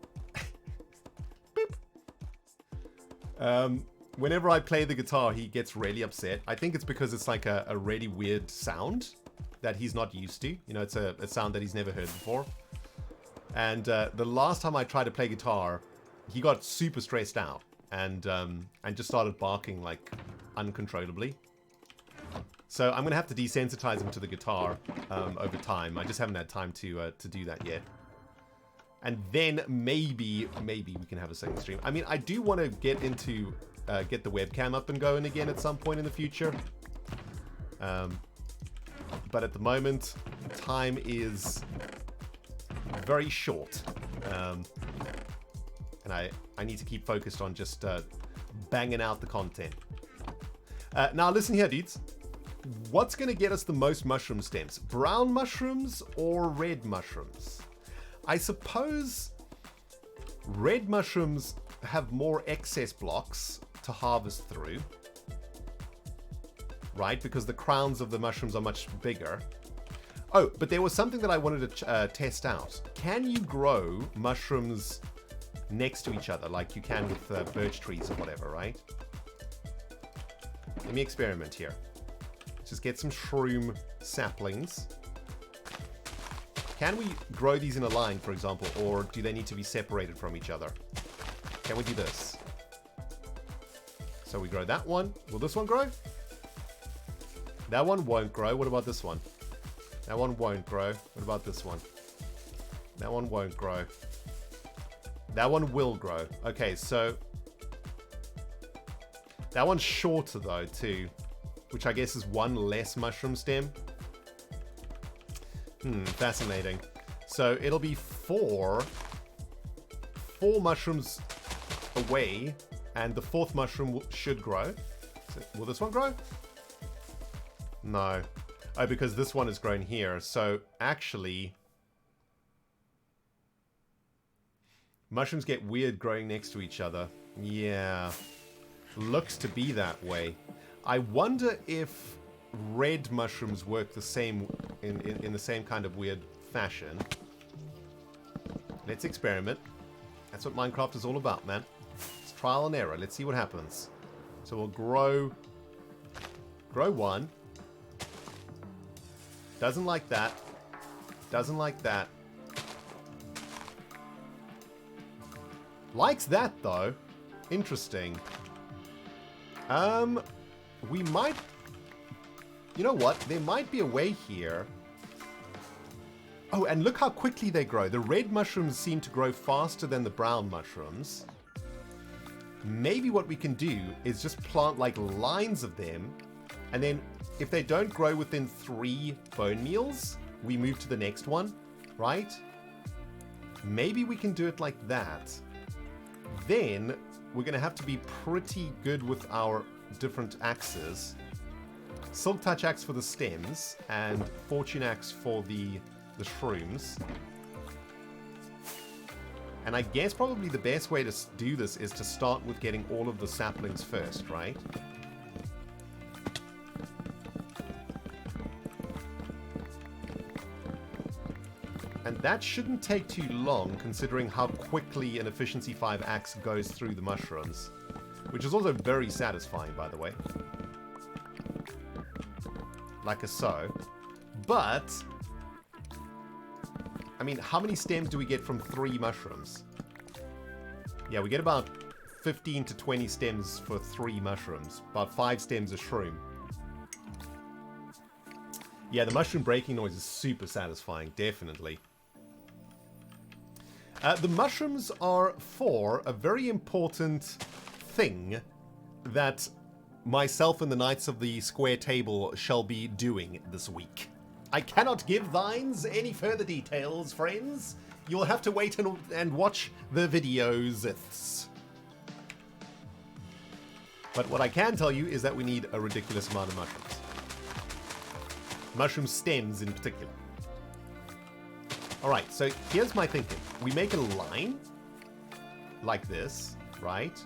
Whenever I play the guitar, he gets really upset. I think it's because it's like a really weird sound that he's not used to. You know, it's a sound that he's never heard before. And the last time I tried to play guitar, he got super stressed out and just started barking like uncontrollably. So I'm gonna have to desensitize him to the guitar over time. I just haven't had time to do that yet. And then maybe we can have a singing stream. I mean, I do want to get into get the webcam up and going again at some point in the future. But but at the moment, time is very short. And I need to keep focused on just banging out the content. Now, listen here, dudes. What's going to get us the most mushroom stems? Brown mushrooms or red mushrooms? I suppose red mushrooms have more excess blocks to harvest through. Right? Because the crowns of the mushrooms are much bigger. Oh, but there was something that I wanted to test out. Can you grow mushrooms next to each other like you can with birch trees or whatever, right? Let me experiment here. Just get some shroom saplings. Can we grow these in a line, for example, or do they need to be separated from each other? Can we do this? So we grow that one. Will this one grow? That one won't grow. What about this one? That one won't grow. What about this one? That one won't grow. That one will grow. Okay, so that one's shorter though too, which I guess is one less mushroom stem. Fascinating. So it'll be four mushrooms away, and the fourth mushroom should grow. So, will this one grow? No. Oh, because this one is grown here. So actually, mushrooms get weird growing next to each other. Yeah. Looks to be that way. I wonder if red mushrooms work the same in the same kind of weird fashion. Let's experiment. That's what Minecraft is all about, man. It's trial and error. Let's see what happens. So we'll grow one. Doesn't like that. Doesn't like that. Likes that though. Interesting. We might... You know what? There might be a way here. Oh, and look how quickly they grow. The red mushrooms seem to grow faster than the brown mushrooms. Maybe what we can do is just plant like lines of them, and then if they don't grow within 3 bone meals, we move to the next one, right? Maybe we can do it like that. Then we're going to have to be pretty good with our different axes. Silk Touch Axe for the stems, and Fortune Axe for the shrooms. And I guess probably the best way to do this is to start with getting all of the saplings first, right? And that shouldn't take too long, considering how quickly an Efficiency 5 axe goes through the mushrooms. Which is also very satisfying, by the way. Like a so. But, I mean, how many stems do we get from 3 mushrooms? Yeah, we get about 15 to 20 stems for 3 mushrooms. About 5 stems a shroom. Yeah, the mushroom breaking noise is super satisfying, definitely. The mushrooms are for a very important thing that myself and the Knights of the Square Table shall be doing this week. I cannot give thines any further details, friends. You'll have to wait and watch the videos. But what I can tell you is that we need a ridiculous amount of mushrooms. Mushroom stems in particular. Alright, so here's my thinking. We make a line like this, right?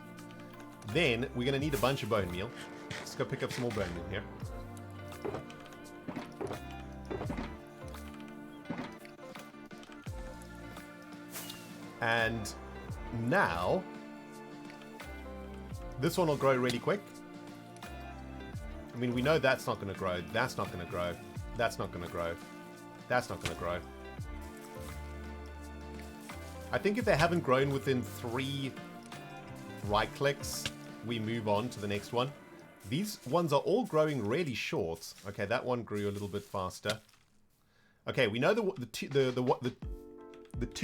Then we're going to need a bunch of bone meal. Let's go pick up some more bone meal here. And now, this one will grow really quick. I mean, we know that's not going to grow. That's not going to grow. That's not going to grow. That's not going to grow. I think if they haven't grown within 3 right clicks, we move on to the next one. These ones are all growing really short. Okay, that one grew a little bit faster. Okay, we know the 2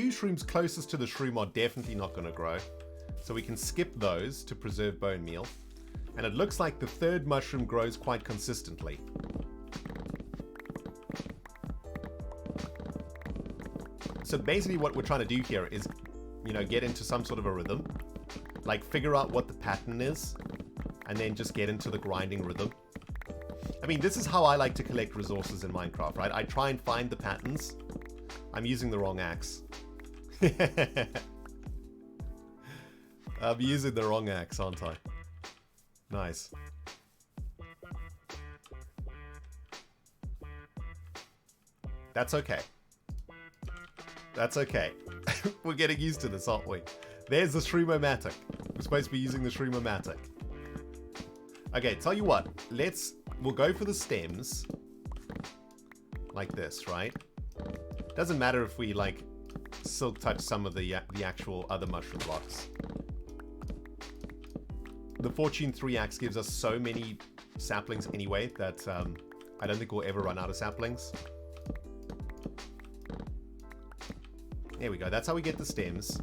shrooms closest to the shroom are definitely not going to grow. So we can skip those to preserve bone meal. And it looks like the 3rd mushroom grows quite consistently. So basically what we're trying to do here is, you know, get into some sort of a rhythm. Like, figure out what the pattern is, and then just get into the grinding rhythm. I mean, this is how I like to collect resources in Minecraft, right? I try and find the patterns. I'm using the wrong axe. I'm using the wrong axe, aren't I? Nice. That's okay. That's okay. We're getting used to this, aren't we? There's the Shroom-O-Matic. We're supposed to be using the Shroom-O-Matic. Okay, tell you what. We'll go for the stems. Like this, right? Doesn't matter if we, like, silk touch some of the actual other mushroom blocks. The Fortune 3 axe gives us so many saplings anyway that I don't think we'll ever run out of saplings. There we go. That's how we get the stems.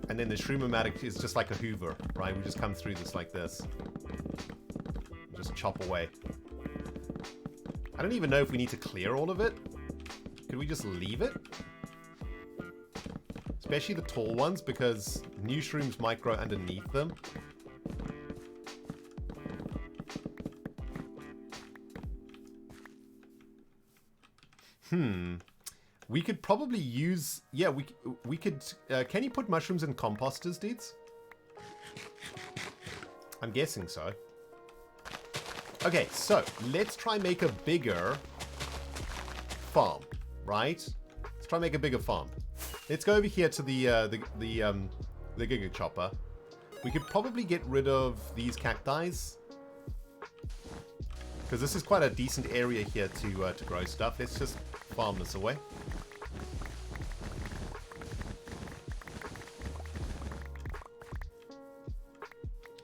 And then the Shroom-O-Matic is just like a Hoover, right? We just come through this like this. Just chop away. I don't even know if we need to clear all of it. Could we just leave it? Especially the tall ones, because new shrooms might grow underneath them. We could probably use... Yeah, we could... can you put mushrooms in composters, dudes? I'm guessing so. Okay, so let's try make a bigger farm, right? Let's try make a bigger farm. Let's go over here to the Giga Chopper. We could probably get rid of these cacti, because this is quite a decent area here to grow stuff. Let's just farm this away.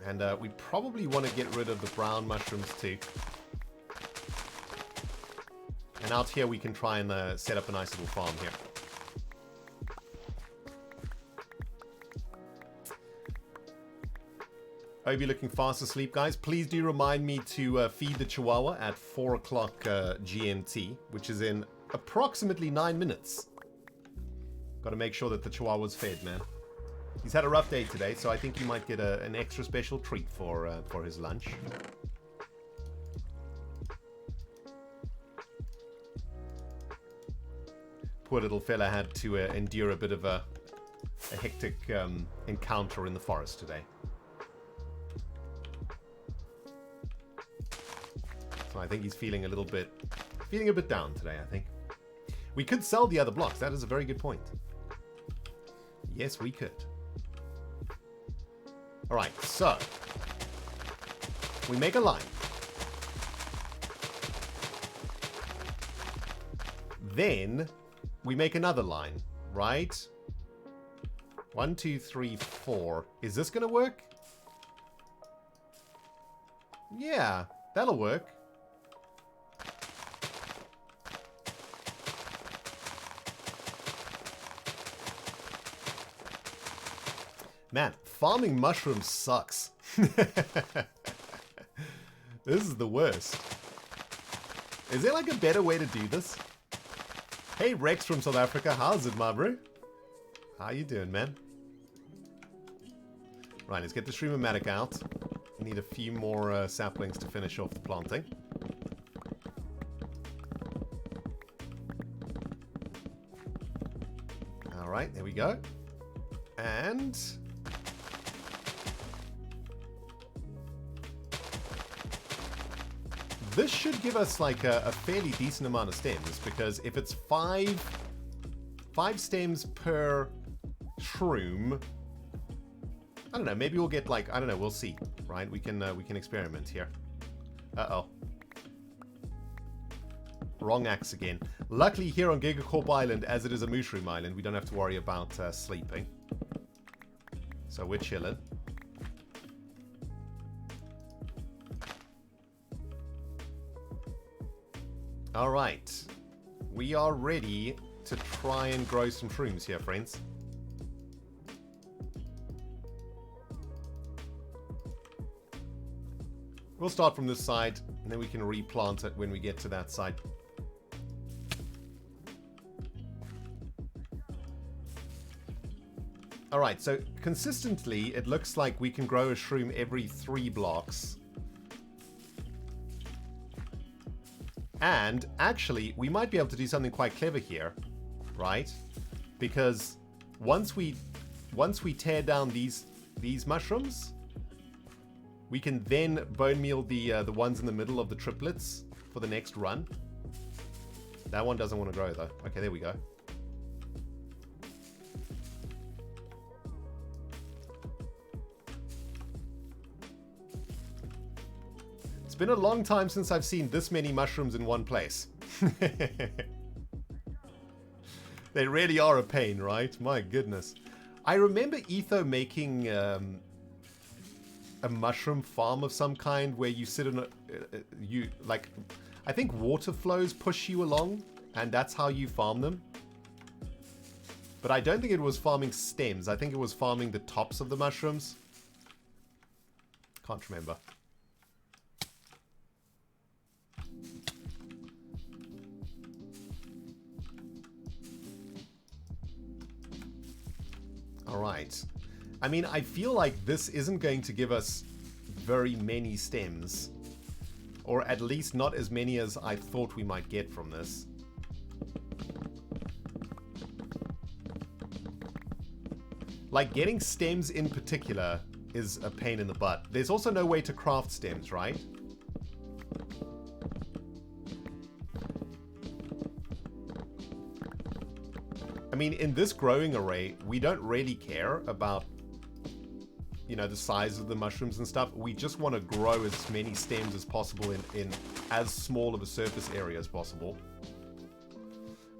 And we probably want to get rid of the brown mushrooms too. And out here we can try and set up a nice little farm here. Hope you're looking fast asleep, guys. Please do remind me to feed the Chihuahua at 4 o'clock GMT, which is in approximately 9 minutes. Got to make sure that the Chihuahua's fed, man. He's had a rough day today, so I think he might get an extra special treat for his lunch. Poor little fella had to endure a bit of a hectic encounter in the forest today. So I think he's feeling a bit down today, I think. We could sell the other blocks. That is a very good point. Yes, we could. All right, so we make a line. Then we make another line, right? 1, 2, 3, 4. Is this gonna work? Yeah, that'll work. Man, farming mushrooms sucks. This is the worst. Is there like a better way to do this? Hey Rex from South Africa, how's it, my bro? How you doing, man? Right, let's get the Shroom-O-Matic out. We need a few more saplings to finish off the planting. Alright, there we go. And... this should give us like a fairly decent amount of stems, because if it's five stems per shroom, I don't know, maybe we'll get like, I don't know, we'll see, right? We can experiment here. Uh-oh. Wrong axe again. Luckily here on Gigacorp Island, as it is a mushroom island, we don't have to worry about sleeping. So we're chilling. Alright, we are ready to try and grow some shrooms here, friends. We'll start from this side, and then we can replant it when we get to that side. Alright, so consistently, it looks like we can grow a shroom every 3 blocks. And actually, we might be able to do something quite clever here, right? Because once we tear down these mushrooms, we can then bone meal the ones in the middle of the triplets for the next run. That one doesn't want to grow though. Okay, there we go. It's been a long time since I've seen this many mushrooms in one place. They really are a pain, right? My goodness. I remember Etho making a mushroom farm of some kind where you sit in a... I think water flows push you along, and that's how you farm them. But I don't think it was farming stems. I think it was farming the tops of the mushrooms. Can't remember. Alright. I mean, I feel like this isn't going to give us very many stems. Or at least not as many as I thought we might get from this. Like, getting stems in particular is a pain in the butt. There's also no way to craft stems, right? I mean, in this growing array, we don't really care about, you know, the size of the mushrooms and stuff. We just want to grow as many stems as possible in as small of a surface area as possible.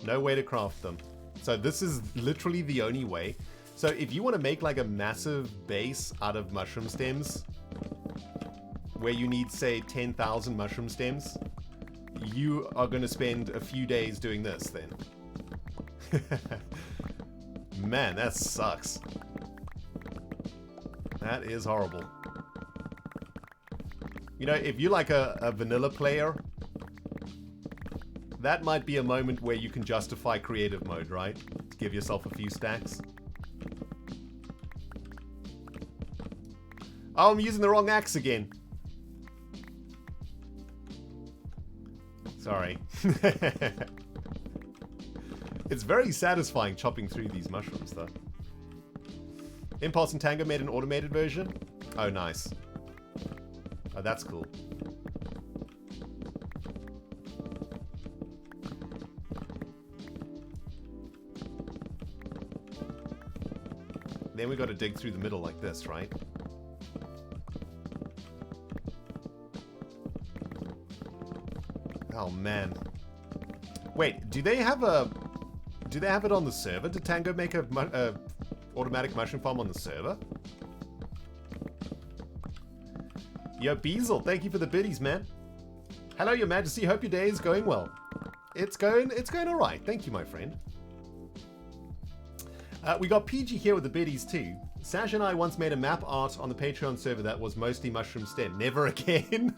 No way to craft them. So this is literally the only way. So if you want to make like a massive base out of mushroom stems, where you need, say, 10,000 mushroom stems, you are going to spend a few days doing this then. Man, that sucks. That is horrible. You know, if you're like a vanilla player, that might be a moment where you can justify creative mode, right? Give yourself a few stacks. Oh, I'm using the wrong axe again. Sorry. It's very satisfying chopping through these mushrooms, though. Impulse and Tango made an automated version? Oh, nice. Oh, that's cool. Then we got to dig through the middle like this, right? Oh, man. Wait, do they have it on the server? Did Tango make a automatic mushroom farm on the server? Yo, Beazle, thank you for the biddies, man. Hello, Your Majesty. Hope your day is going well. It's going all right. Thank you, my friend. We got PG here with the biddies too. Sash and I once made a map art on the Patreon server that was mostly mushroom stem. Never again.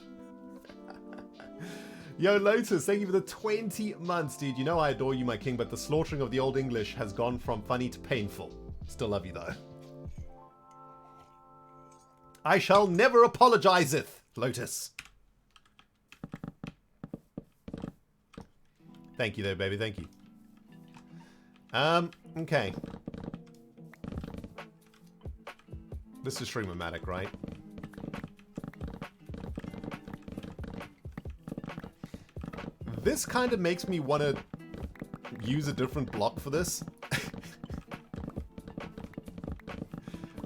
Yo, Lotus, thank you for the 20 months, dude. You know I adore you, my king, but the slaughtering of the Old English has gone from funny to painful. Still love you, though. I shall never apologizeth, Lotus. Thank you, though, baby. Thank you. Okay. This is Shroom-O-Matic, right? This kind of makes me want to use a different block for this.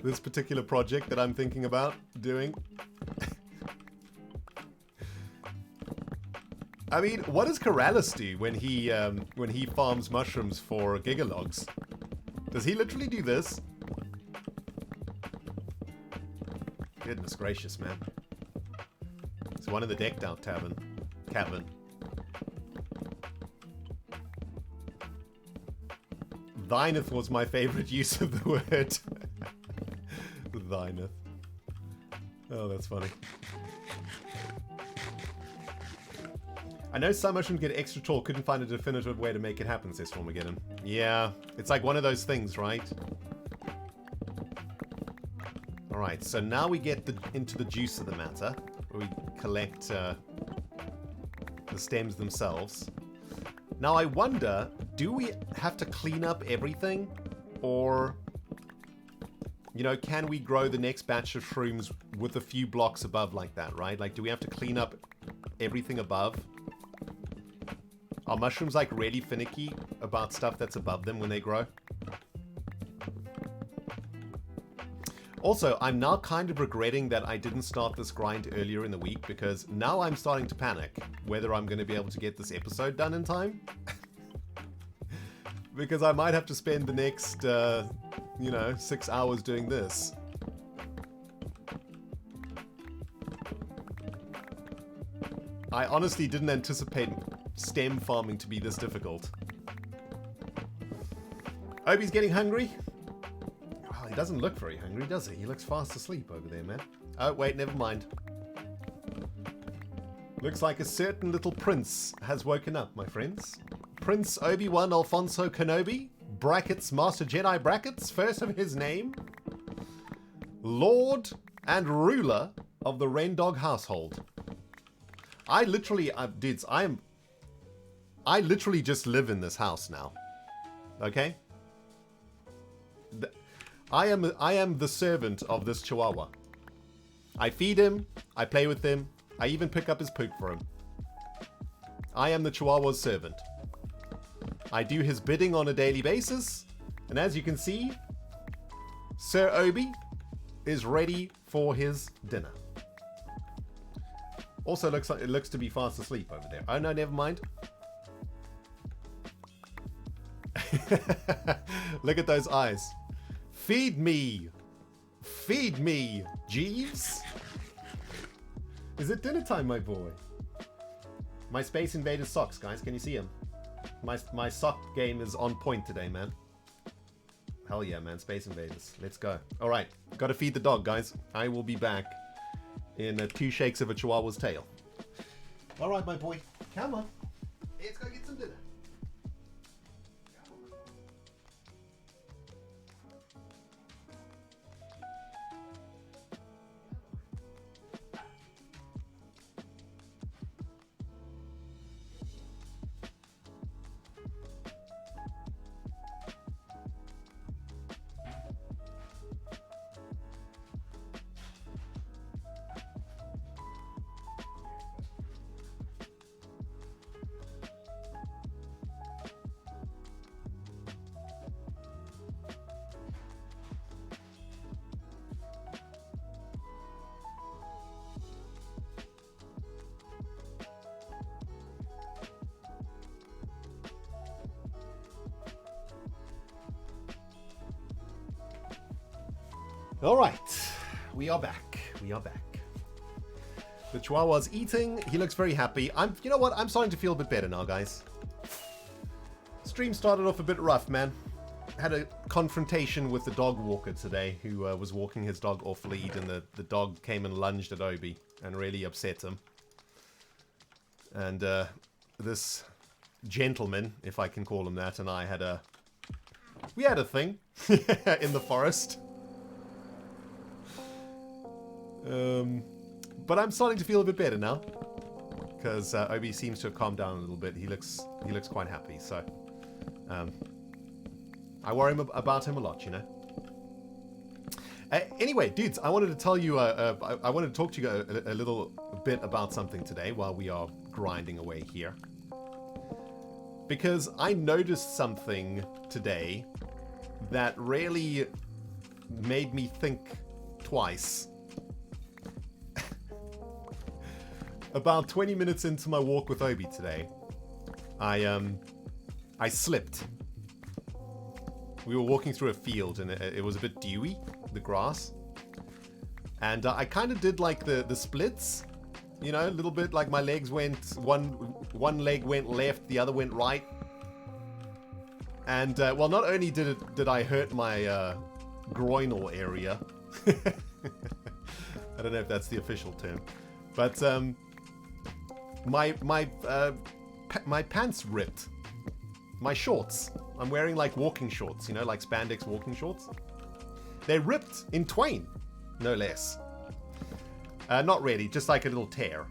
This particular project that I'm thinking about doing. I mean, what does Corrales do when he farms mushrooms for gigalogs? Does he literally do this? Goodness gracious, man. It's one in the decked out cavern. Thyneth was my favorite use of the word. Thyneth. Oh, that's funny. I know some mushrooms get extra tall, couldn't find a definitive way to make it happen, says Stormageddon. Yeah, it's like one of those things, right? Alright, so now we get into the juice of the matter, where we collect the stems themselves. Now I wonder, do we have to clean up everything? Or, you know, can we grow the next batch of shrooms with a few blocks above like that, right? Like, do we have to clean up everything above? Are mushrooms, like, really finicky about stuff that's above them when they grow? Also, I'm now kind of regretting that I didn't start this grind earlier in the week, because now I'm starting to panic whether I'm going to be able to get this episode done in time. Because I might have to spend the next, you know, 6 hours doing this. I honestly didn't anticipate stem farming to be this difficult. Obi's getting hungry. He doesn't look very hungry, does he? He looks fast asleep over there, man. Oh, wait, never mind. Looks like a certain little prince has woken up, my friends. Prince Obi-Wan Alfonso Kenobi, brackets Master Jedi brackets, first of his name. Lord and ruler of the rendog household. I literally, dudes, I literally just live in this house now. Okay? I am the servant of this chihuahua. I feed him, I play with him, I even pick up his poop for him. I am the chihuahua's servant. I do his bidding on a daily basis, and as you can see, Sir Obi is ready for his dinner. Also looks like it looks to be fast asleep over there. Oh no, never mind. Look at those eyes. Feed me! Feed me, Jeeves! Is it dinner time, my boy? My Space Invaders socks, guys. Can you see them? My sock game is on point today, man. Hell yeah, man. Space Invaders. Let's go. Alright. Gotta feed the dog, guys. I will be back in 2 shakes of a chihuahua's tail. Alright, my boy. Come on. Let's go get some dinner. Alright, we are back. We are back. The Chihuahua's eating. He looks very happy. You know what? I'm starting to feel a bit better now, guys. Stream started off a bit rough, man. Had a confrontation with the dog walker today, who was walking his dog off lead, and the dog came and lunged at Obi and really upset him. And this gentleman, if I can call him that, and I had we had a thing in the forest. But I'm starting to feel a bit better now, because Obi seems to have calmed down a little bit. He looks quite happy. So I worry about him a lot, you know. Anyway, dudes, I wanted to tell you. I wanted to talk to you a little bit about something today while we are grinding away here, because I noticed something today that really made me think twice. About 20 minutes into my walk with Obi today, I slipped. We were walking through a field, and it was a bit dewy, the grass. And I kind of did like the splits, you know, a little bit like my legs went, one leg went left, the other went right. And, well, not only did I hurt my groinal area, I don't know if that's the official term, but my pants ripped. My shorts. I'm wearing like walking shorts, you know, like spandex walking shorts. They ripped in twain. no less. Not really, just like a little tear.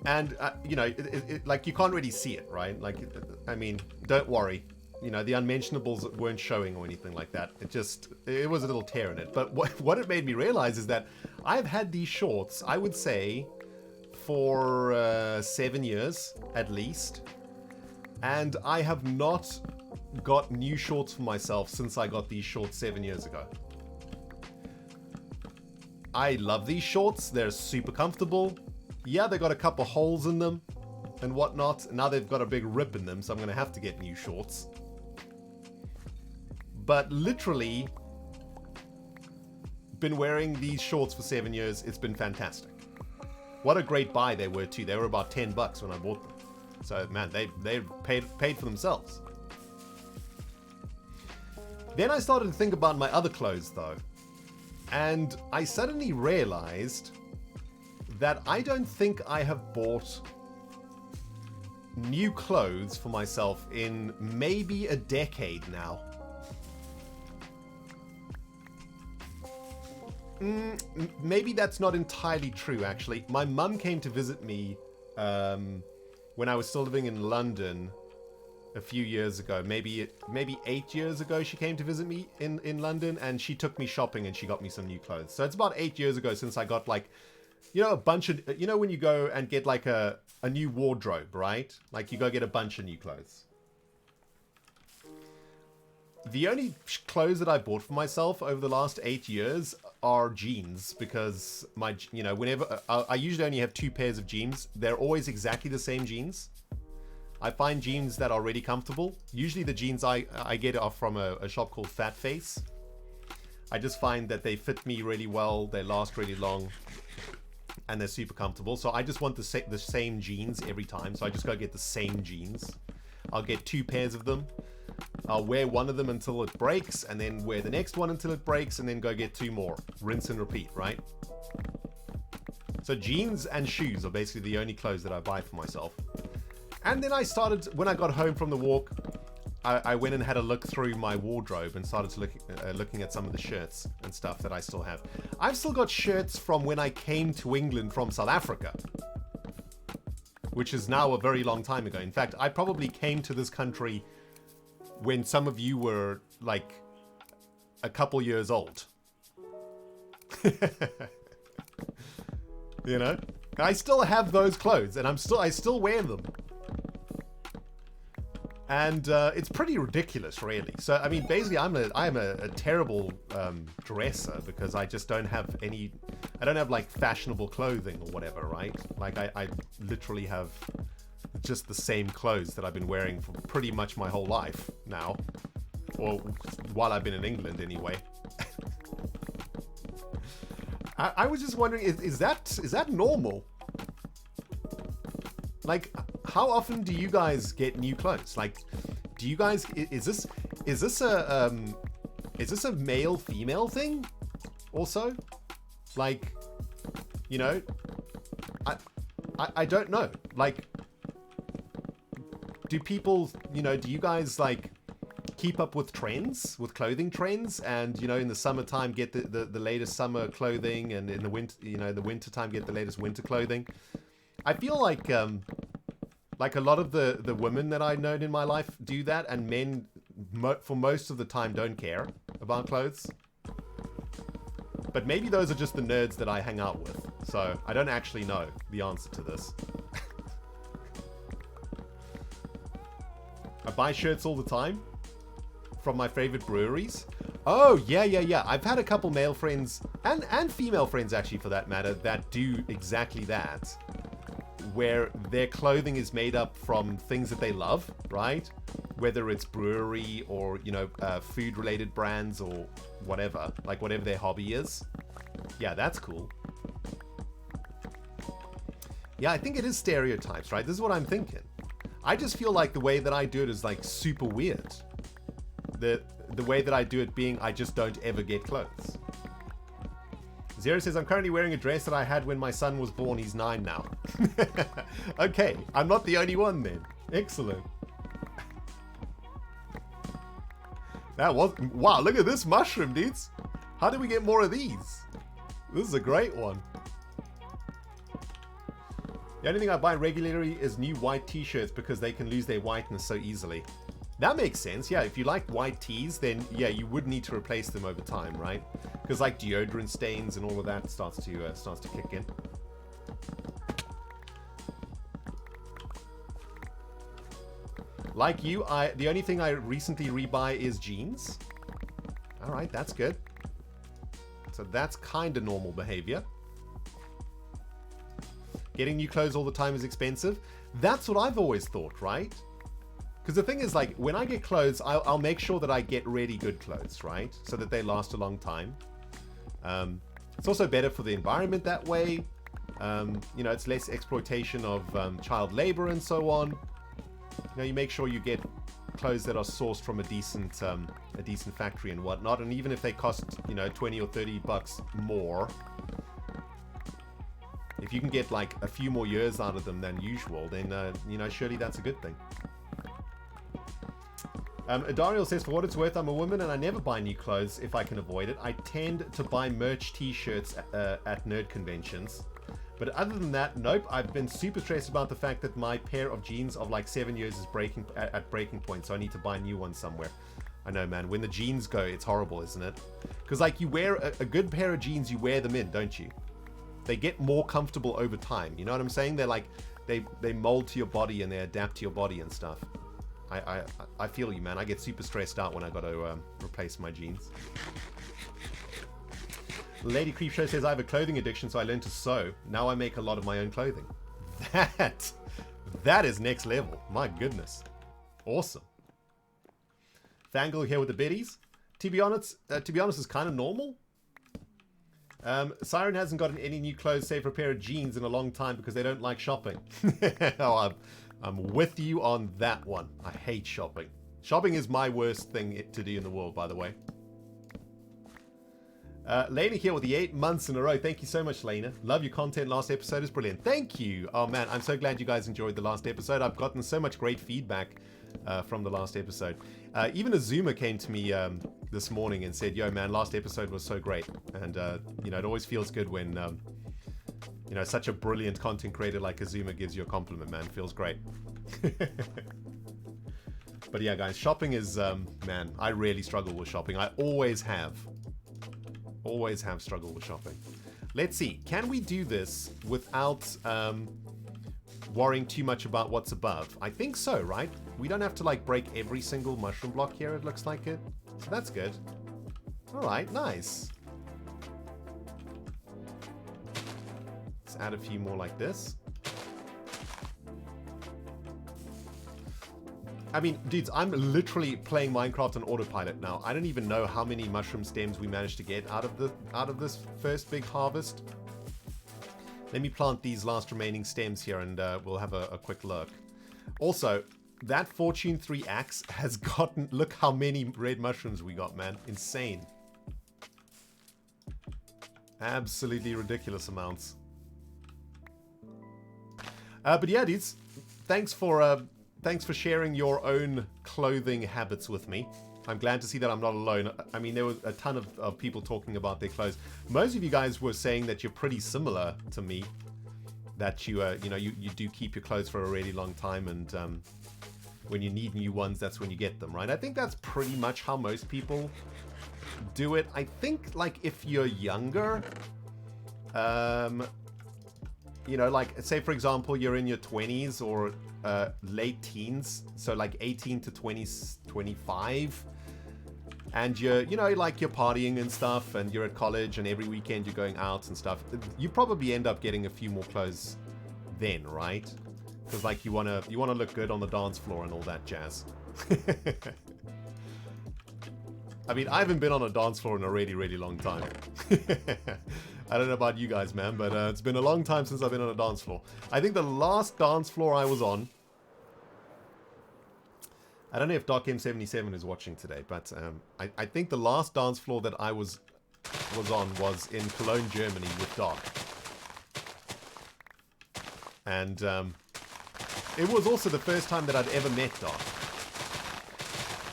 And, you know, like, you can't really see it, right? Like, I mean, don't worry. You know, the unmentionables weren't showing or anything like that. It was a little tear in it. But what it made me realize is that I've had these shorts, I would say, for 7 years, at least. And I have not got new shorts for myself since I got these shorts 7 years ago. I love these shorts. They're super comfortable. Yeah, they got a couple holes in them and whatnot. Now they've got a big rip in them, so I'm going to have to get new shorts. But literally, been wearing these shorts for 7 years. It's been fantastic. What a great buy they were too. They were about $10 when I bought them. So man, they paid for themselves. Then I started to think about my other clothes though. And I suddenly realized that I don't think I have bought new clothes for myself in maybe a decade now. Maybe that's not entirely true, actually. My mum came to visit me when I was still living in London a few years ago. Maybe 8 years ago she came to visit me in London, and she took me shopping and she got me some new clothes. So it's about 8 years ago since I got, like, you know, a bunch of, you know, when you go and get like a new wardrobe, right? Like you go get a bunch of new clothes. The only clothes that I bought for myself over the last 8 years are jeans, because you know, whenever I usually only have 2 pairs of jeans. They're always exactly the same jeans. I find jeans that are really comfortable. Usually the jeans I get are from a shop called Fat Face. I just find that they fit me really well. They last really long. And they're super comfortable. So I just want the same jeans every time. So I just go get the same jeans. I'll get 2 pairs of them. I'll wear one of them until it breaks, and then wear the next one until it breaks, and then go get 2 more. Rinse and repeat, right? So jeans and shoes are basically the only clothes that I buy for myself. And then I started, when I got home from the walk, I went and had a look through my wardrobe and started looking at some of the shirts and stuff that I still have. I've still got shirts from when I came to England from South Africa, which is now a very long time ago. In fact, I probably came to this country when some of you were like a couple years old. You know, I still have those clothes, and I still wear them. And it's pretty ridiculous, really. So, I mean, basically, I'm a terrible dresser, because I just don't have any. I don't have like fashionable clothing or whatever, right? Like I literally have just the same clothes that I've been wearing for pretty much my whole life now, or while I've been in England anyway. I was just wondering, is that normal? Like, how often do you guys get new clothes? Like, do you guys, is this a male female thing also? Like, you know, I don't know. Like, do people, you know, do you guys like keep up with trends, with clothing trends, and, you know, in the summertime get the latest summer clothing, and in the winter, you know, the winter time get the latest winter clothing? I feel like a lot of the women that I've known in my life do that, and men for most of the time don't care about clothes. But maybe those are just the nerds that I hang out with. So I don't actually know the answer to this. I buy shirts all the time from my favorite breweries. Oh, yeah. I've had a couple male friends, and female friends actually for that matter, that do exactly that. Where their clothing is made up from things that they love, right? Whether it's brewery or, you know, food-related brands or whatever. Like, whatever their hobby is. Yeah, that's cool. Yeah, I think it is stereotypes, right? This is what I'm thinking. I just feel like the way that I do it is, like, super weird. The way that I do it being, I just don't ever get clothes. Zero says, I'm currently wearing a dress that I had when my son was born. He's 9 now. Okay, I'm not the only one then. Excellent. That was... Wow, look at this mushroom, dudes. How do we get more of these? This is a great one. The only thing I buy regularly is new white t-shirts because they can lose their whiteness so easily. That makes sense. Yeah, if you like white tees, then yeah, you would need to replace them over time, right? Because like deodorant stains and all of that starts to kick in. Like you, the only thing I recently rebuy is jeans. All right, that's good. So that's kind of normal behavior. Getting new clothes all the time is expensive. That's what I've always thought, right? Because the thing is, like, when I get clothes, I'll make sure that I get really good clothes, right? So that they last a long time. It's also better for the environment that way. You know, it's less exploitation of child labor and so on. You know, you make sure you get clothes that are sourced from a decent factory and whatnot. And even if they cost, you know, 20 or 30 bucks more, if you can get like a few more years out of them than usual, then, you know, surely that's a good thing. Dariel says, for what it's worth, I'm a woman and I never buy new clothes if I can avoid it. I tend to buy merch t-shirts at nerd conventions. But other than that, nope. I've been super stressed about the fact that my pair of jeans of like 7 years is at breaking point, so I need to buy new ones somewhere. I know, man. When the jeans go, it's horrible, isn't it? Because like you wear a good pair of jeans, you wear them in, don't you? They get more comfortable over time. You know what I'm saying? They're like, they mold to your body and they adapt to your body and stuff. I feel you, man. I get super stressed out when I got to replace my jeans. Lady Creepshow says, I have a clothing addiction, so I learned to sew. Now I make a lot of my own clothing. That is next level. My goodness. Awesome. Fangirl here with the biddies. To be honest, it's kind of normal. Siren hasn't gotten any new clothes save for a pair of jeans in a long time because they don't like shopping. Oh, I'm with you on that one. I hate shopping. Shopping is my worst thing to do in the world, by the way. Lena here with the 8 months in a row. Thank you so much, Lena. Love your content. Last episode is brilliant. Thank you. Oh, man, I'm so glad you guys enjoyed the last episode. I've gotten so much great feedback from the last episode. Even Azuma came to me this morning and said, yo, man, last episode was so great. And, you know, it always feels good when, you know, such a brilliant content creator like Azuma gives you a compliment, man. Feels great. But yeah, guys, shopping is, man, I really struggle with shopping. I always have. Always have struggled with shopping. Let's see. Can we do this without worrying too much about what's above? I think so, right? We don't have to like break every single mushroom block here, it looks like it. So that's good. Alright, nice. Let's add a few more like this. I mean, dudes, I'm literally playing Minecraft on autopilot now. I don't even know how many mushroom stems we managed to get out of this first big harvest. Let me plant these last remaining stems here and we'll have a quick look. Also, that Fortune 3 axe has gotten... Look how many red mushrooms we got, man. Insane. Absolutely ridiculous amounts. But yeah, dudes, thanks for sharing your own clothing habits with me. I'm glad to see that I'm not alone. I mean, there was a ton of people talking about their clothes. Most of you guys were saying that you're pretty similar to me. That you know, you do keep your clothes for a really long time, and when you need new ones, that's when you get them, right? I think that's pretty much how most people do it. I think, like, if you're younger, you know, like, say, for example, you're in your 20s or late teens, so like 18 to 20, 25, and you're, you know, like you're partying and stuff, and you're at college, and every weekend you're going out and stuff, you probably end up getting a few more clothes then, right? Because like you wanna look good on the dance floor and all that jazz. I mean, I haven't been on a dance floor in a really, really long time. I don't know about you guys, man, but it's been a long time since I've been on a dance floor. I think the last dance floor I was on... I don't know if Doc M77 is watching today, but I think the last dance floor that I was on was in Cologne, Germany with Doc. And it was also the first time that I'd ever met Doc.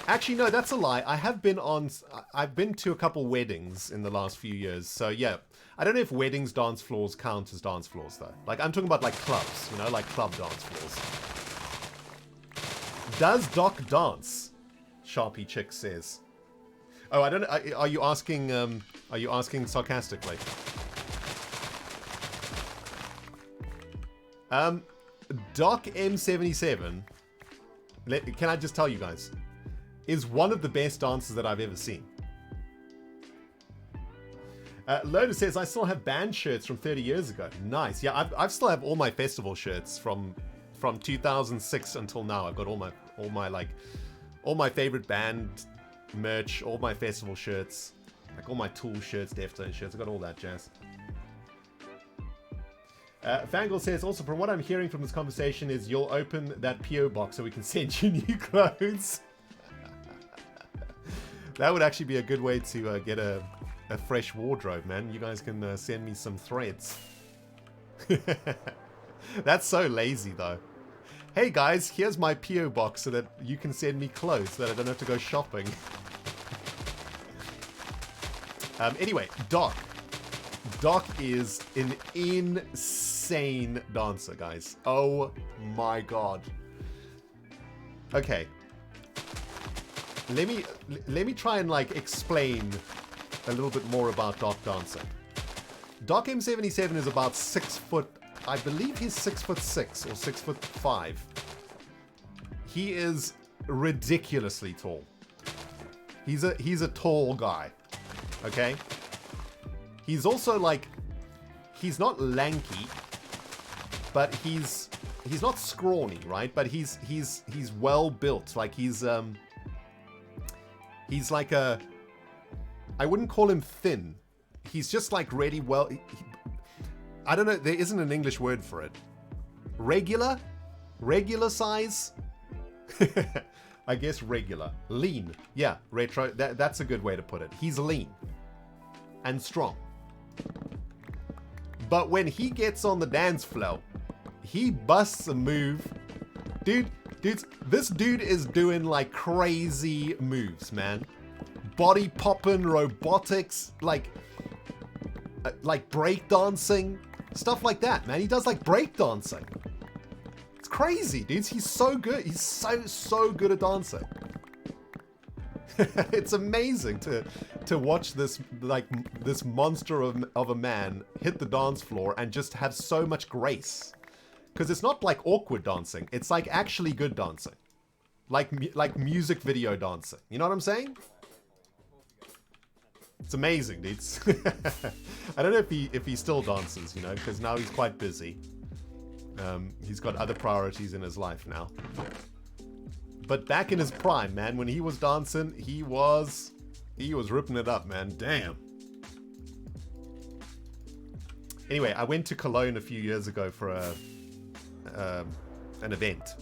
Actually, no, that's a lie. I've been to a couple weddings in the last few years. So yeah, I don't know if weddings dance floors count as dance floors though. Like I'm talking about like clubs, you know, like club dance floors. Does Doc dance? Sharpie Chick says. Oh, I don't know. Are you asking? Are you asking sarcastically? Doc M77. Can I just tell you guys? Is one of the best dancers that I've ever seen. Loda says, I still have band shirts from 30 years ago. Nice. Yeah, I still have all my festival shirts from 2006 until now. I've got all my favorite band merch, all my festival shirts, like all my Tool shirts, Deftones shirts. I've got all that jazz. Fangirl says, also from what I'm hearing from this conversation is you'll open that PO box so we can send you new clothes. That would actually be a good way to get a fresh wardrobe, man. You guys can send me some threads. That's so lazy, though. Hey, guys, here's my P.O. box so that you can send me clothes so that I don't have to go shopping. Anyway, Doc. Doc is an insane dancer, guys. Oh, my God. Okay. Let me try and like explain a little bit more about Doc dancing. Doc M77 is about 6 foot. I believe he's 6'6" or 6'5". He is ridiculously tall. He's a tall guy. Okay. He's also like, he's not lanky, but he's not scrawny, right? But he's well built. Like he's like a, I wouldn't call him thin. He's just like really well. I don't know. There isn't an English word for it. Regular size. I guess regular. Lean. Yeah, retro. That's a good way to put it. He's lean and strong. But when he gets on the dance floor, he busts a move. This dude is doing like crazy moves, man. Body popping, robotics, like break dancing, stuff like that, man. He does like break dancing. It's crazy, dudes. He's so good. He's so good at dancing. It's amazing to watch this this monster of a man hit the dance floor and just have so much grace. Because it's not like awkward dancing. It's like actually good dancing. Like music video dancing. You know what I'm saying? It's amazing, dudes. I don't know if he still dances, you know, because now he's quite busy. He's got other priorities in his life now. But back in his prime, man, when he was dancing, he was ripping it up, man. Damn. Anyway, I went to Cologne a few years ago for an event,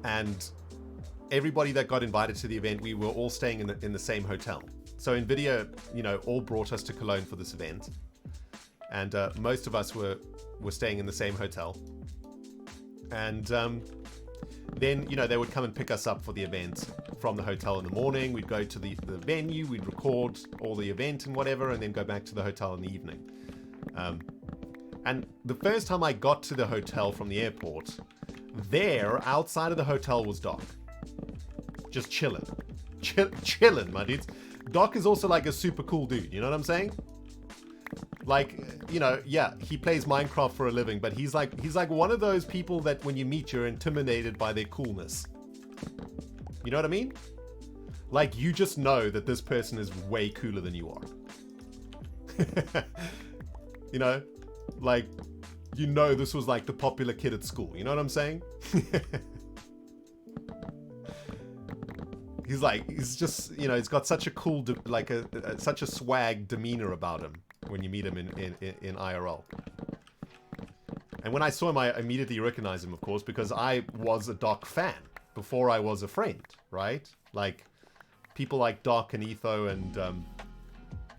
and everybody that got invited to the event, we were all staying in the same hotel. So NVIDIA, you know, all brought us to Cologne for this event, and most of us were staying in the same hotel. And then, you know, they would come and pick us up for the event from the hotel in the morning. We'd go to the venue, we'd record all the event and whatever, and then go back to the hotel in the evening. And the first time I got to the hotel from the airport, there, outside of the hotel, was Doc. Just chilling. Chilling, my dudes. Doc is also like a super cool dude, you know what I'm saying? Like, you know, yeah, he plays Minecraft for a living, but he's like one of those people that when you meet, you're intimidated by their coolness. You know what I mean? Like, you just know that this person is way cooler than you are. You know? Like, you know this was like the popular kid at school. You know what I'm saying? He's just, you know, he's got such a cool, such a swag demeanor about him when you meet him in IRL. And when I saw him, I immediately recognized him, of course, because I was a Doc fan before I was a friend, right? Like, people like Doc and Etho and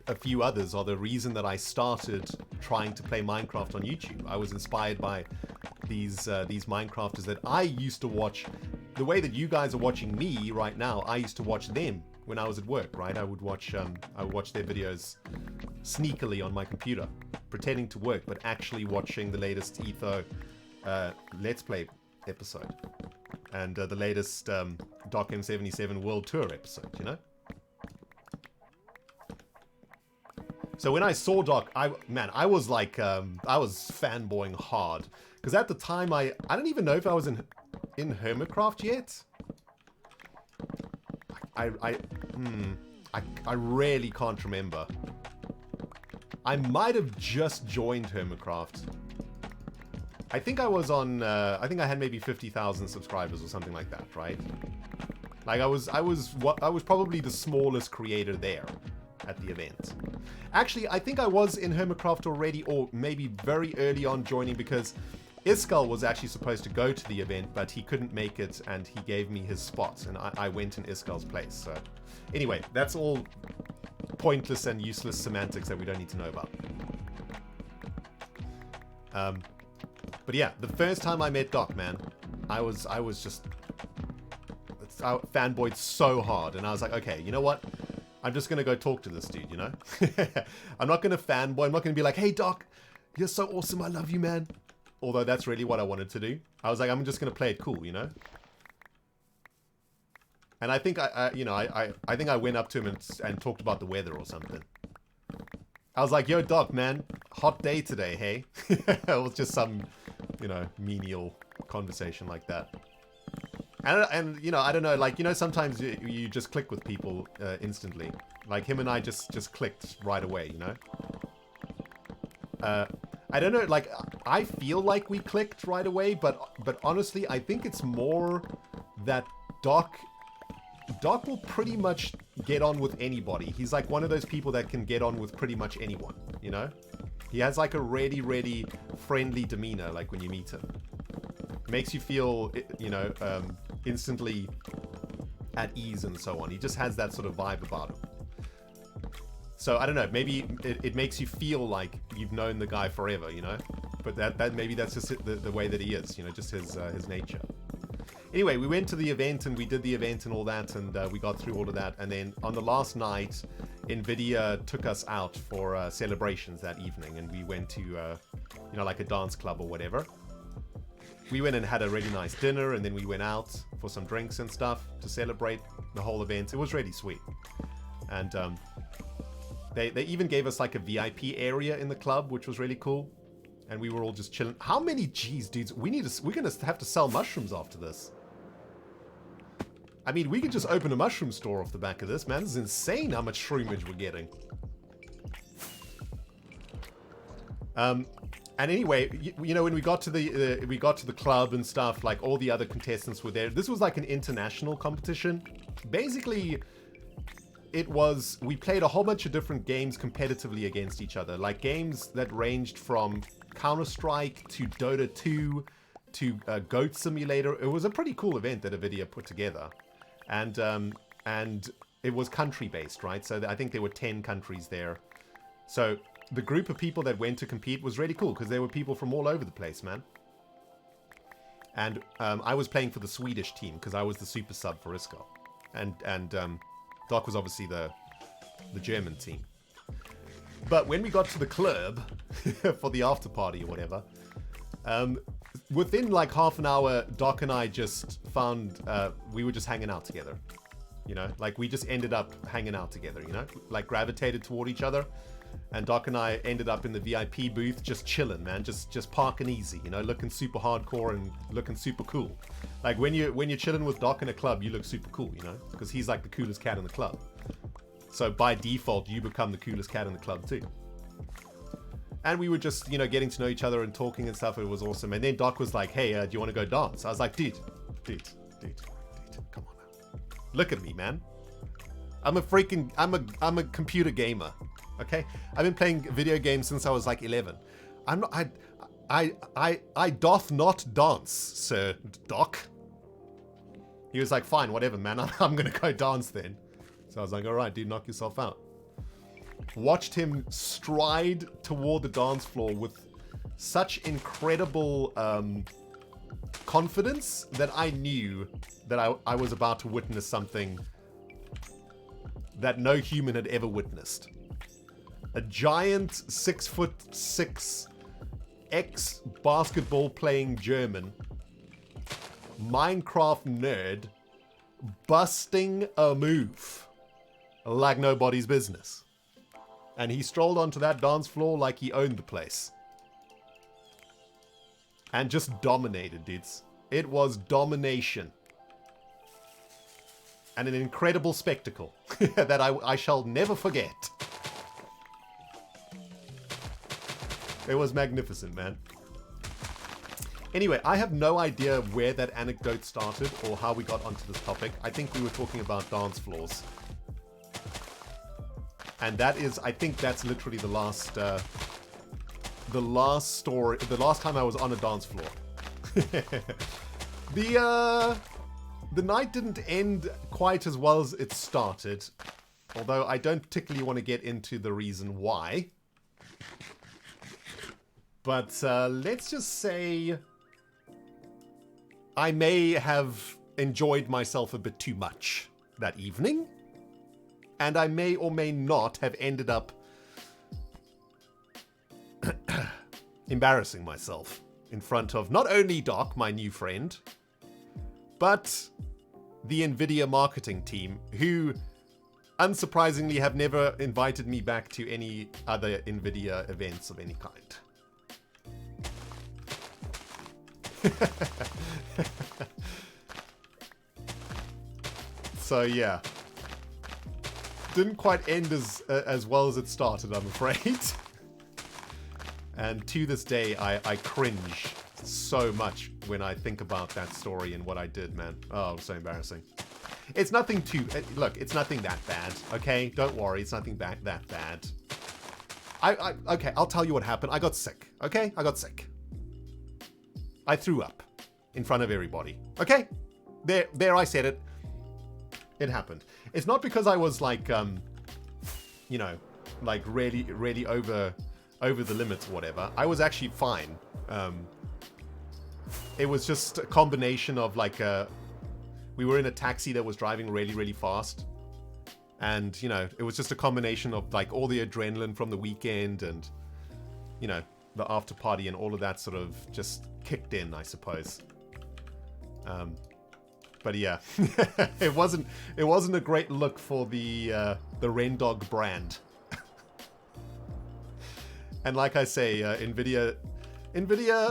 a few others are the reason that I started trying to play Minecraft on YouTube. I was inspired by these Minecrafters that I used to watch. the way that you guys are watching me right now, I used to watch them when I was at work, right? I would watch their videos sneakily on my computer, pretending to work, but actually watching the latest Etho Let's Play episode and the latest Doc M77 World Tour episode, you know? So when I saw Doc, I was like, I was fanboying hard. Because at the time, I don't even know if I was in Hermitcraft yet. I really can't remember. I might have just joined Hermitcraft. I think I was on, I think I had maybe 50,000 subscribers or something like that, right? Like I was probably the smallest creator there at the event. Actually, I think I was in Hermitcraft already, or maybe very early on joining, because Iskall was actually supposed to go to the event, but he couldn't make it, and he gave me his spot, and I went in Iskall's place. So anyway, that's all pointless and useless semantics that we don't need to know about. But yeah, the first time I met Doc, man, I was just I fanboyed so hard, and I was like, okay, you know what? I'm just gonna go talk to this dude, you know? I'm not gonna fanboy. I'm not gonna be like, hey Doc, you're so awesome. I love you, man. Although that's really what I wanted to do. I was like, I'm just gonna play it cool, you know? And I think I think I went up to him and talked about the weather or something. I was like, yo, Doc, man, hot day today, hey? It was just some, you know, menial conversation like that. And you know, I don't know, like, you know, sometimes you just click with people instantly. Like him and I just clicked right away, you know? I don't know, like, I feel like we clicked right away, but honestly, I think it's more that Doc will pretty much get on with anybody. He's like one of those people that can get on with pretty much anyone, you know? He has like a really friendly demeanor, like when you meet him. Makes you feel, you know, instantly at ease and so on. He just has that sort of vibe about him. So I don't know, maybe it makes you feel like you've known the guy forever, you know? But that maybe that's just the way that he is, you know, just his nature. Anyway, we went to the event and we did the event and all that, and we got through all of that. And then on the last night, NVIDIA took us out for celebrations that evening, and we went to, you know, like a dance club or whatever. We went and had a really nice dinner, and then we went out for some drinks and stuff to celebrate the whole event. It was really sweet. And they even gave us like a VIP area in the club, which was really cool. And we were all just chilling. How many G's, dudes? We're gonna have to sell mushrooms after this. I mean, we could just open a mushroom store off the back of this, man. This is insane how much shroomage we're getting. And anyway, you know, when we got to the club and stuff, like all the other contestants were there. This was like an international competition. Basically, we played a whole bunch of different games competitively against each other. Like games that ranged from Counter-Strike to Dota 2 to Goat Simulator. It was a pretty cool event that NVIDIA put together. And it was country-based, right? So I think there were 10 countries there. So the group of people that went to compete was really cool because there were people from all over the place, man. And I was playing for the Swedish team because I was the super sub for Iskall. And Doc was obviously the German team. But when we got to the club for the after party or whatever, within like half an hour, Doc and I just found we were just hanging out together. You know, like we just ended up hanging out together, you know, like gravitated toward each other. And Doc and I ended up in the VIP booth just chilling, man, just parking easy, you know, looking super hardcore and looking super cool. Like when you're chilling with Doc in a club, you look super cool, you know, because he's like the coolest cat in the club. So by default, you become the coolest cat in the club too. And we were just, you know, getting to know each other and talking and stuff. It was awesome. And then Doc was like, hey, do you want to go dance? I was like, dude, come on now. Look at me, man. I'm a computer gamer. Okay? I've been playing video games since I was like 11. I doth not dance, Sir Doc. He was like, fine, whatever, man. I'm gonna go dance then. So I was like, all right, dude, knock yourself out. Watched him stride toward the dance floor with such incredible confidence that I knew that I was about to witness something that no human had ever witnessed. A giant 6'6" ex-basketball playing German Minecraft nerd busting a move like nobody's business. And he strolled onto that dance floor like he owned the place. And just dominated, dudes. It was domination. And an incredible spectacle that I shall never forget. It was magnificent, man. Anyway, I have no idea where that anecdote started or how we got onto this topic. I think we were talking about dance floors. And that is, I think that's literally the last story, the last time I was on a dance floor. The night didn't end quite as well as it started, although I don't particularly want to get into the reason why. But let's just say I may have enjoyed myself a bit too much that evening, and I may or may not have ended up embarrassing myself in front of not only Doc, my new friend, but the NVIDIA marketing team, who unsurprisingly have never invited me back to any other NVIDIA events of any kind. So yeah, didn't quite end as well as it started, I'm afraid. And to this day, I cringe so much when I think about that story and what I did, man. Oh, it was so embarrassing. It's nothing too... Look, it's nothing that bad, okay? Don't worry, it's nothing that bad. Okay, I'll tell you what happened. I got sick, okay? I got sick. I threw up in front of everybody, okay? There, I said it. It happened. It's not because I was like, you know, like really over the limits or whatever. I was actually fine. It was just a combination of like we were in a taxi that was driving really fast, and you know, it was just a combination of like all the adrenaline from the weekend and, you know, the after party and all of that sort of just kicked in, I suppose. But yeah, it wasn't a great look for the rendog brand. And like I say, NVIDIA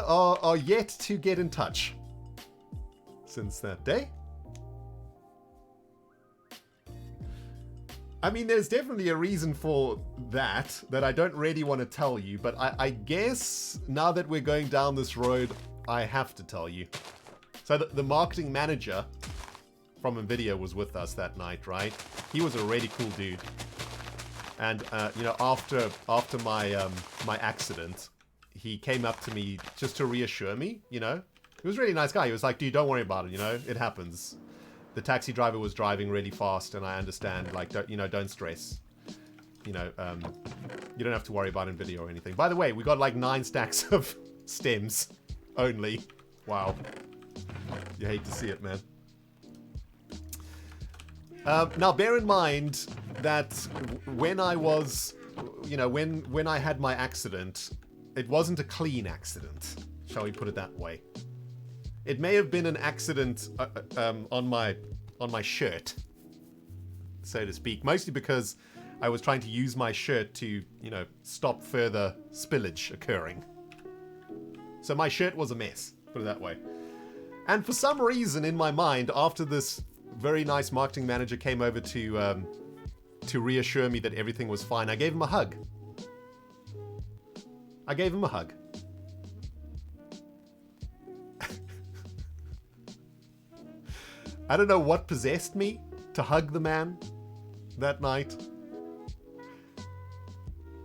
are yet to get in touch since that day. I mean, there's definitely a reason for that I don't really want to tell you, but I guess now that we're going down this road, I have to tell you. So the marketing manager from NVIDIA was with us that night, right? He was a really cool dude. And, you know, after my my accident, he came up to me just to reassure me, you know? He was a really nice guy. He was like, dude, don't worry about it, you know? It happens. The taxi driver was driving really fast, and I understand, like, don't stress. You know, you don't have to worry about NVIDIA or anything. By the way, we got like 9 stacks of stems only. Wow. You hate to see it, man. Now, bear in mind that when I was, you know, when I had my accident, it wasn't a clean accident, shall we put it that way. It may have been an accident on my shirt, so to speak, mostly because I was trying to use my shirt to, you know, stop further spillage occurring. So my shirt was a mess, put it that way. And for some reason in my mind, after this very nice marketing manager came over to reassure me that everything was fine, I gave him a hug. I gave him a hug. I don't know what possessed me to hug the man that night.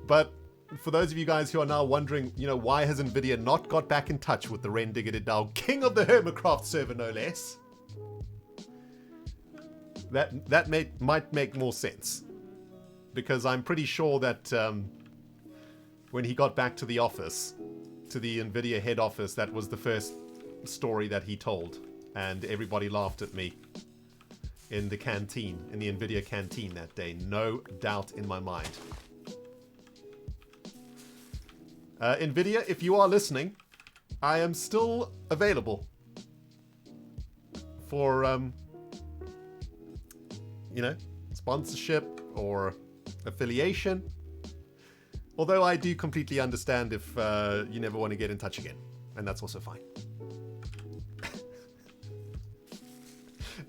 But for those of you guys who are now wondering, you know, why has NVIDIA not got back in touch with the Rendiggity king of the Hermitcraft server, no less? That might make more sense. Because I'm pretty sure that when he got back to the office, to the NVIDIA head office, that was the first story that he told, and everybody laughed at me in the canteen, in the NVIDIA canteen that day. No doubt in my mind. NVIDIA, if you are listening, I am still available for, you know, sponsorship or affiliation. Although I do completely understand if you never want to get in touch again. And that's also fine.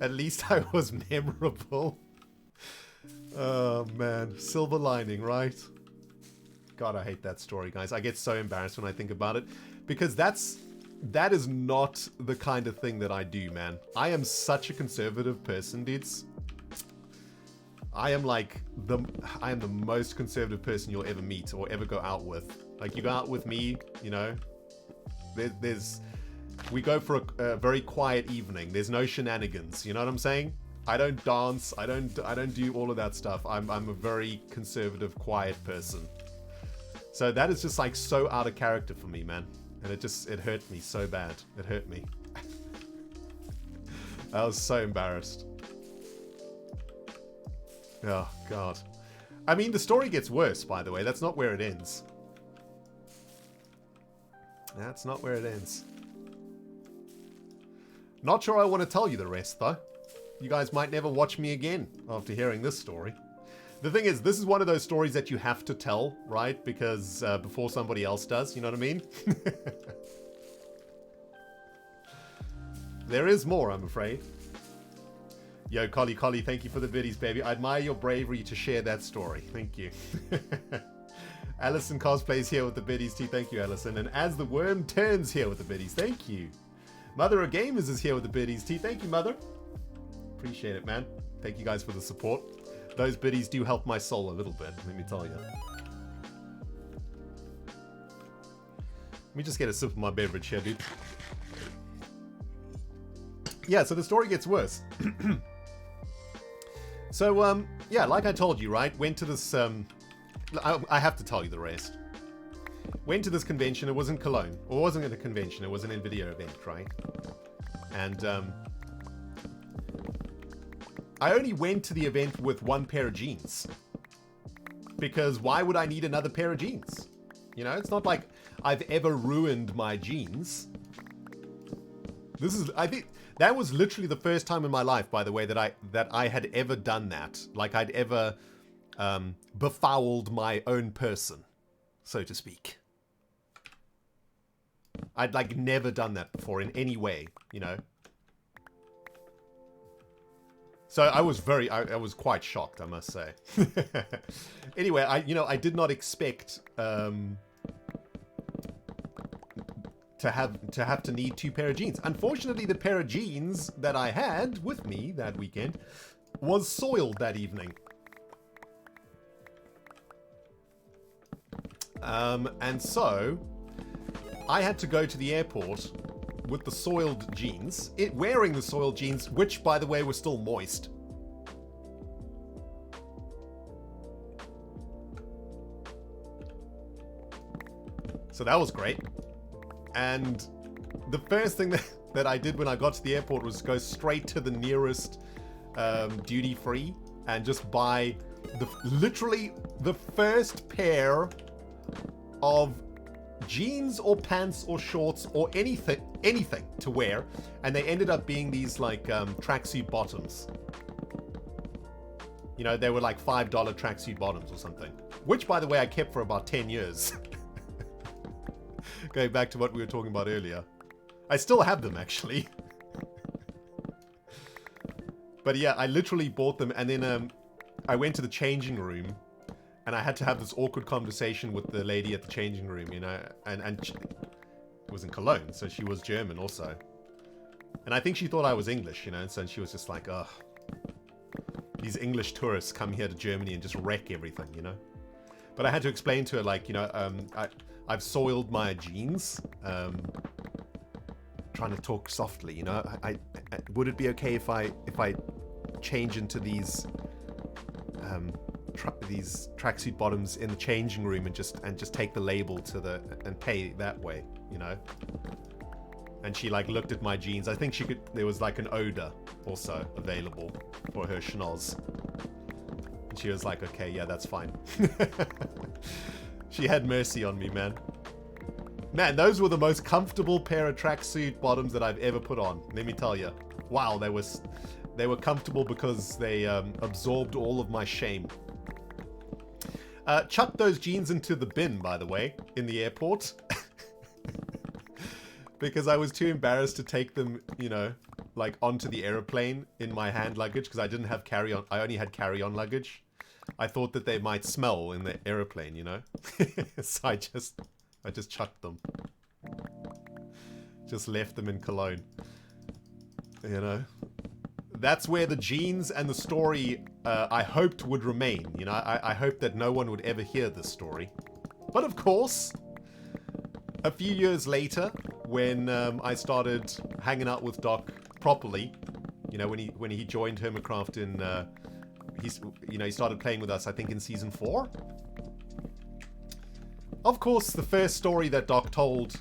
At least I was memorable. Oh, man. Silver lining, right? God, I hate that story, guys. I get so embarrassed when I think about it. Because that is not the kind of thing that I do, man. I am such a conservative person, dudes. I am the most conservative person you'll ever meet or ever go out with. Like, you go out with me, you know, we go for a very quiet evening. There's no shenanigans. You know what I'm saying? I don't dance. I don't do all of that stuff. I'm a very conservative, quiet person. So that is just like so out of character for me, man. And it hurt me so bad. It hurt me. I was so embarrassed. Oh, God. I mean, the story gets worse, by the way. That's not where it ends. That's not where it ends. Not sure I want to tell you the rest, though. You guys might never watch me again after hearing this story. The thing is, this is one of those stories that you have to tell, right? Because before somebody else does, you know what I mean? There is more, I'm afraid. Yo, Collie, thank you for the biddies, baby. I admire your bravery to share that story. Thank you. Allison cosplays here with the biddies too. Thank you, Allison. And As the Worm Turns here with the biddies. Thank you. Mother of Gamers is here with the biddies too. Thank you, Mother. Appreciate it, man. Thank you guys for the support. Those biddies do help my soul a little bit, let me tell you. Let me just get a sip of my beverage here, dude. Yeah, so the story gets worse. So, yeah, like I told you, right? Went to this, I have to tell you the rest. Went to this convention, it was in Cologne. Or it wasn't a convention, it was an NVIDIA event, right? And, I only went to the event with one pair of jeans. Because why would I need another pair of jeans? You know, it's not like I've ever ruined my jeans. I think that was literally the first time in my life, by the way, that I had ever done that. Like I'd ever befouled my own person, so to speak. I'd like never done that before in any way, you know. So I was quite shocked, I must say. Anyway, I did not expect to need two pair of jeans. Unfortunately, the pair of jeans that I had with me that weekend was soiled that evening. And so I had to go to the airport with the soiled jeans, wearing the soiled jeans, which, by the way, were still moist. So that was great. And the first thing that I did when I got to the airport was go straight to the nearest duty-free and just buy literally the first pair of jeans or pants or shorts or anything to wear, and they ended up being these like tracksuit bottoms. You know, they were like $5 tracksuit bottoms or something, which, by the way, I kept for about 10 years. Going back to what we were talking about earlier, I still have them actually. But yeah, I literally bought them, and then I went to the changing room. And I had to have this awkward conversation with the lady at the changing room, you know, and it was in Cologne, so she was German also. And I think she thought I was English, you know, and so she was just like, ugh, these English tourists come here to Germany and just wreck everything, you know. But I had to explain to her, like, you know, I've soiled my jeans, trying to talk softly, you know. Would it be okay if I change into these tracksuit bottoms in the changing room and just take the label and pay that way, you know? And she like looked at my jeans. I think there was like an odor also available for her schnoz. And she was like, okay, yeah, that's fine. She had mercy on me, man. Man, those were the most comfortable pair of tracksuit bottoms that I've ever put on. Let me tell you. Wow, they were comfortable because they absorbed all of my shame. Chucked those jeans into the bin, by the way, in the airport. Because I was too embarrassed to take them, you know, like onto the airplane in my hand luggage because I didn't have carry-on. I only had carry-on luggage. I thought that they might smell in the airplane, you know. So I just chucked them. Just left them in Cologne. You know. That's where the jeans and the story I hoped would remain. You know, I hoped that no one would ever hear this story. But of course, a few years later, when I started hanging out with Doc properly, you know, when he joined Hermitcraft in, he started playing with us, I think in season 4. Of course, the first story that Doc told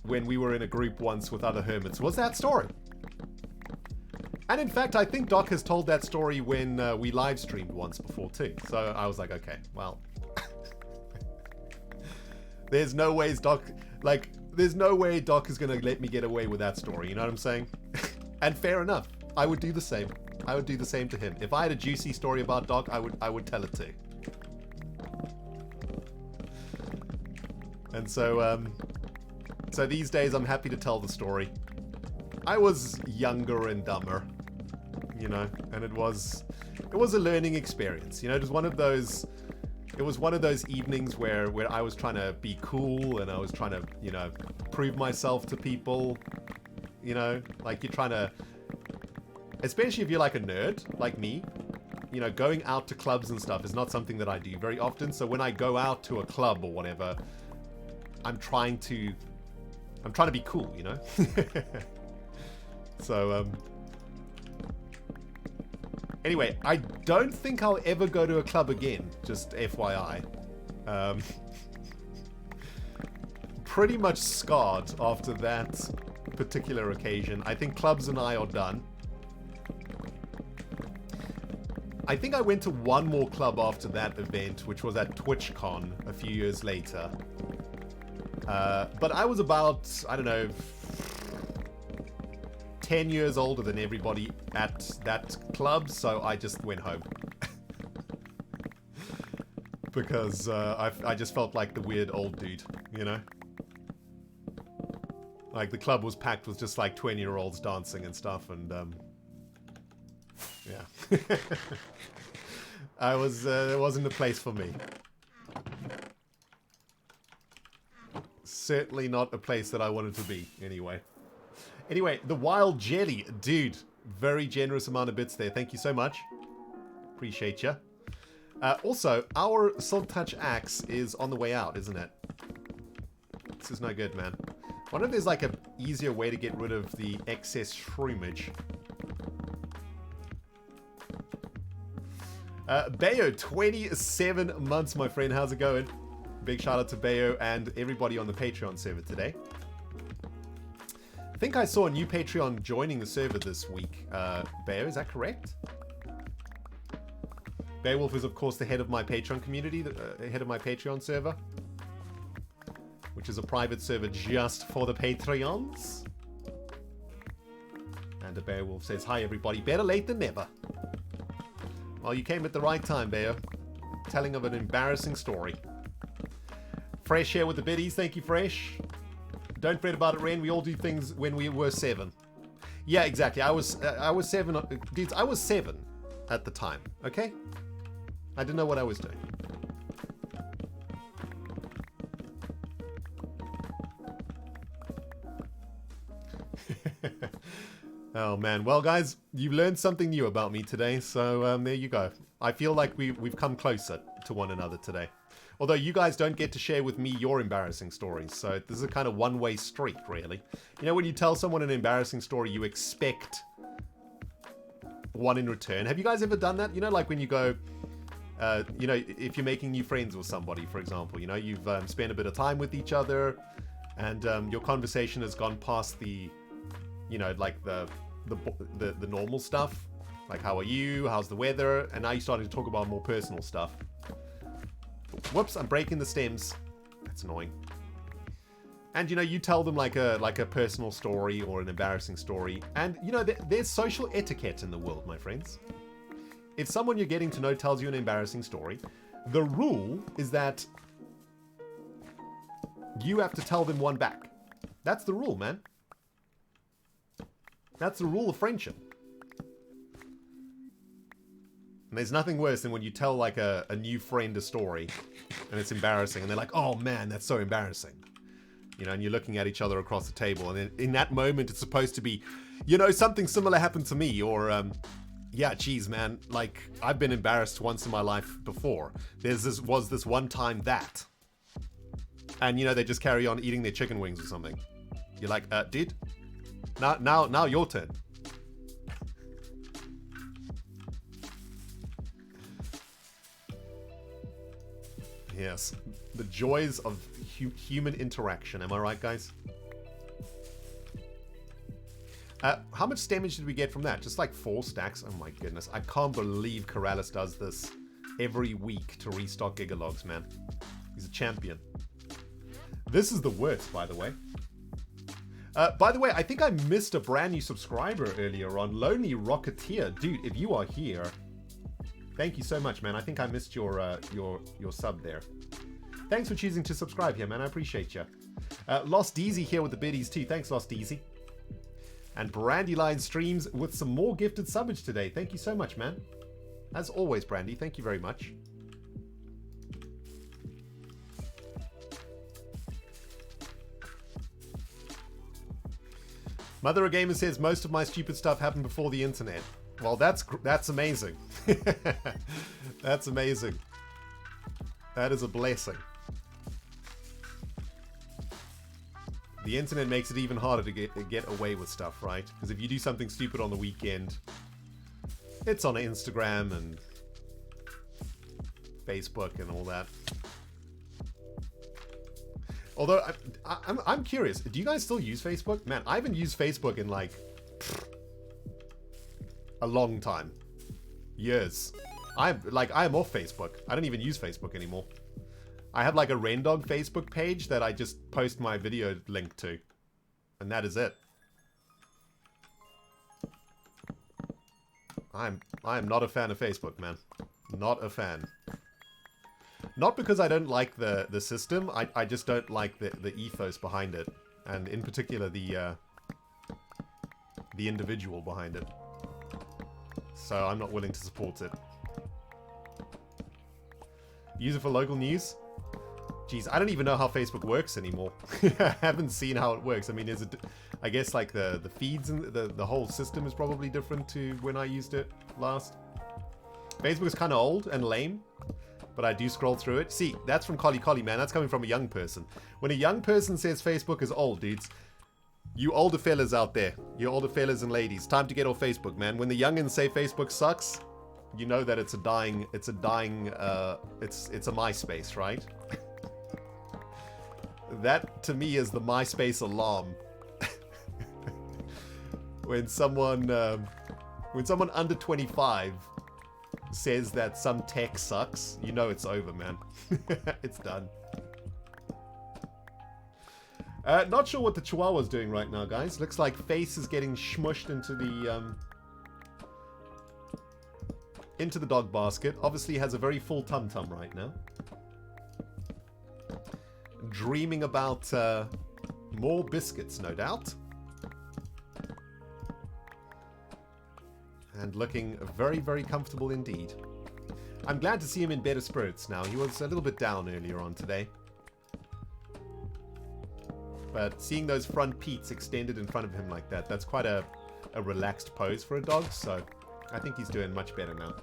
when we were in a group once with other hermits was that story. And in fact, I think Doc has told that story when we live streamed once before too. So I was like, okay, well, there's no way Doc is going to let me get away with that story. You know what I'm saying? And fair enough. I would do the same. I would do the same to him. If I had a juicy story about Doc, I would tell it too. And so these days I'm happy to tell the story. I was younger and dumber, you know, and it was a learning experience. You know, it was one of those evenings where I was trying to be cool and I was trying to, you know, prove myself to people. You know, like you're trying to, especially if you're like a nerd like me, you know, going out to clubs and stuff is not something that I do very often. So when I go out to a club or whatever, I'm trying to be cool, you know? So, anyway, I don't think I'll ever go to a club again, just FYI. Pretty much scarred after that particular occasion. I think clubs and I are done. I think I went to one more club after that event, which was at TwitchCon a few years later. But I was about, I don't know, 10 years older than everybody at that club, so I just went home. Because I just felt like the weird old dude, you know? Like the club was packed with just like 20-year-olds dancing and stuff, and yeah. It wasn't a place for me. Certainly not a place that I wanted to be, anyway. Anyway, the Wild Jelly. Dude, very generous amount of bits there. Thank you so much. Appreciate you. Also, our Silk Touch axe is on the way out, isn't it? This is no good, man. I wonder if there's like an easier way to get rid of the excess shroomage. Bayo, 27 months, my friend. How's it going? Big shout out to Bayo and everybody on the Patreon server today. I think I saw a new Patreon joining the server this week. Bayo, is that correct? Beowulf is, of course, the head of my Patreon community, the head of my Patreon server, which is a private server just for the Patreons. And the Beowulf says, hi, everybody. Better late than never. Well, you came at the right time, Bayo. Telling of an embarrassing story. Fresh here with the biddies. Thank you, Fresh. Don't fret about it, Ren. We all do things when we were 7. Yeah, exactly. I was 7. Dudes, I was 7 at the time. Okay? I didn't know what I was doing. Oh, man. Well, guys, you've learned something new about me today, so there you go. I feel like we've come closer to one another today. Although you guys don't get to share with me your embarrassing stories, so this is a kind of one-way street, really. You know, when you tell someone an embarrassing story, you expect one in return. Have you guys ever done that? You know, like when you go, you know, if you're making new friends with somebody, for example, you know, you've spent a bit of time with each other, and your conversation has gone past the, you know, like the normal stuff, like how are you, how's the weather, and now you're starting to talk about more personal stuff. Whoops, I'm breaking the stems. That's annoying. And you know, you tell them like a personal story or an embarrassing story, and you know, there's social etiquette in the world, my friends. If someone you're getting to know tells you an embarrassing story, the rule is that you have to tell them one back. That's the rule, man. That's the rule of friendship. And there's nothing worse than when you tell like a new friend a story and it's embarrassing and they're like, oh man, that's so embarrassing. You know, and you're looking at each other across the table, and in that moment it's supposed to be, you know, something similar happened to me, or yeah, geez, man, like I've been embarrassed once in my life before. Was this one time that. And you know, they just carry on eating their chicken wings or something. You're like, dude, now your turn. Yes, the joys of human interaction. Am I right, guys? How much damage did we get from that? Just like 4 stacks? Oh my goodness. I can't believe Corrales does this every week to restock Gigalogs, man. He's a champion. This is the worst, by the way. By the way, I think I missed a brand new subscriber earlier on. Lonely Rocketeer. Dude, if you are here, thank you so much, man. I think I missed your sub there. Thanks for choosing to subscribe here, man. I appreciate you. Lost Deezy here with the biddies too. Thanks, Lost Deezy. And Brandyline streams with some more gifted subbage today. Thank you so much, man. As always, Brandy, thank you very much. Mother of Gamer says, most of my stupid stuff happened before the internet. Well, that's amazing. That's amazing. That is a blessing. The internet makes it even harder to get away with stuff, right? Because if you do something stupid on the weekend, it's on Instagram and Facebook and all that. Although, I'm curious, do you guys still use Facebook? Man, I haven't used Facebook in like a long time. Years. I am off Facebook. I don't even use Facebook anymore. I have like a rendog Facebook page that I just post my video link to. And that is it. I am not a fan of Facebook, man. Not a fan. Not because I don't like the system, I just don't like the ethos behind it. And in particular the individual behind it. So I'm not willing to support it. Use it for local news? Jeez, I don't even know how Facebook works anymore. I haven't seen how it works. I mean, is it? I guess like the feeds and the whole system is probably different to when I used it last. Facebook is kind of old and lame, but I do scroll through it. See, that's from Collie Collie, man. That's coming from a young person. When a young person says Facebook is old, dudes, you older fellas out there, you older fellas and ladies, time to get off Facebook, man. When the youngins say Facebook sucks, you know that it's a MySpace, right? That to me is the MySpace alarm. When someone under 25 says that some tech sucks, you know it's over, man. It's done. Not sure what the Chihuahua's doing right now, guys. Looks like Face is getting smushed into the dog basket. Obviously has a very full tum-tum right now. Dreaming about more biscuits, no doubt. And looking very, very comfortable indeed. I'm glad to see him in better spirits now. He was a little bit down earlier on today. But seeing those front peats extended in front of him like that, that's quite a relaxed pose for a dog. So I think he's doing much better now.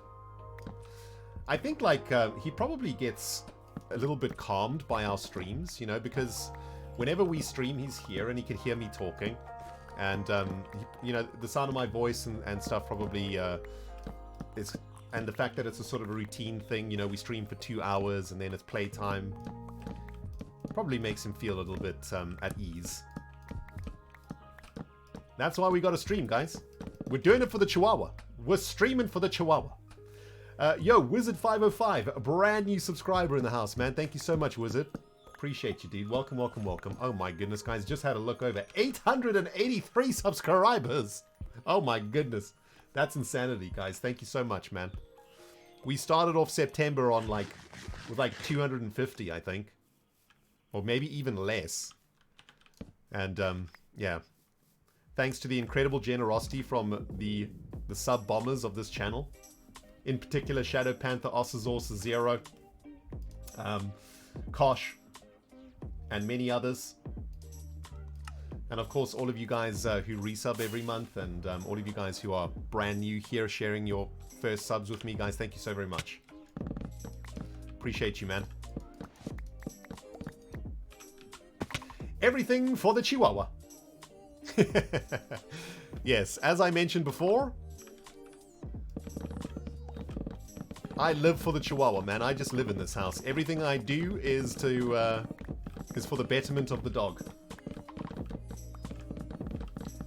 I think like he probably gets a little bit calmed by our streams, you know, because whenever we stream, he's here and he can hear me talking. And, you know, the sound of my voice and stuff probably is... And the fact that it's a sort of a routine thing, you know, we stream for 2 hours and then it's playtime. Probably makes him feel a little bit at ease. That's why we got to stream, guys. We're doing it for the Chihuahua. We're streaming for the Chihuahua. Yo, Wizard505, a brand new subscriber in the house, man. Thank you so much, Wizard. Appreciate you, dude. Welcome, welcome, welcome. Oh my goodness, guys. Just had a look over. 883 subscribers. Oh my goodness. That's insanity, guys. Thank you so much, man. We started off September on with 250, I think. Or maybe even less. And, yeah. Thanks to the incredible generosity from the sub-bombers of this channel. In particular, Shadow Panther, Ossasaurus Zero, Kosh, and many others. And of course, all of you guys who resub every month, and all of you guys who are brand new here sharing your first subs with me, guys, thank you so very much. Appreciate you, man. Everything for the Chihuahua. Yes, as I mentioned before, I live for the Chihuahua, man. I just live in this house. Everything I do is for the betterment of the dog.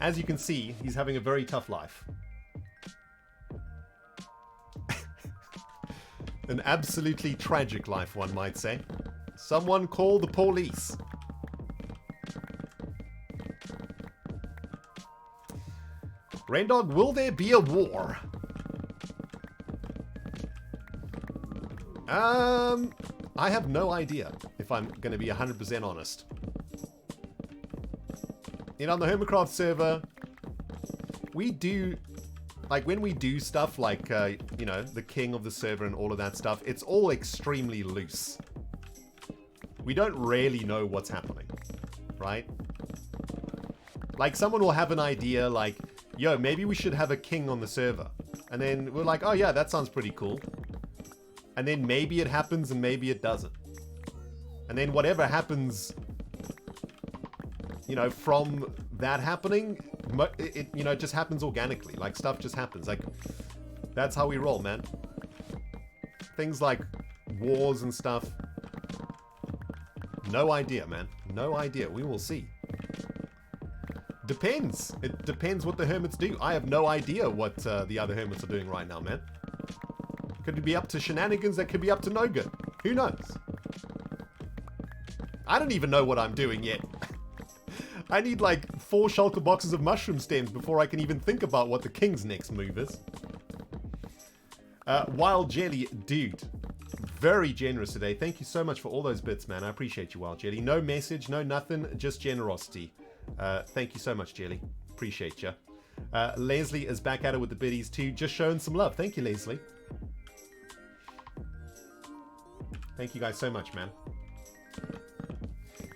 As you can see, he's having a very tough life. An absolutely tragic life, one might say. Someone call the police. Rendog, will there be a war? I have no idea, if I'm going to be 100% honest. You know, on the Hermitcraft server, we do, when we do stuff you know, the king of the server and all of that stuff, it's all extremely loose. We don't really know what's happening, right? Someone will have an idea yo, maybe we should have a king on the server. And then we're like, oh yeah, that sounds pretty cool. And then maybe it happens and maybe it doesn't. And then whatever happens, you know, from that happening, it you know, just happens organically. Stuff just happens. That's how we roll, man. Things like wars and stuff. No idea, man. No idea. We will see. Depends. It depends what the hermits do. I have no idea what the other hermits are doing right now, man. Could be up to shenanigans, that could be up to no good. Who knows? I don't even know what I'm doing yet. I need 4 shulker boxes of mushroom stems before I can even think about what the king's next move is. Wild Jelly, dude. Very generous today. Thank you so much for all those bits, man. I appreciate you, Wild Jelly. No message, no nothing, just generosity. Thank you so much, Jelly. Appreciate you. Leslie is back at it with the biddies too. Just showing some love. Thank you, Leslie. Thank you guys so much, man.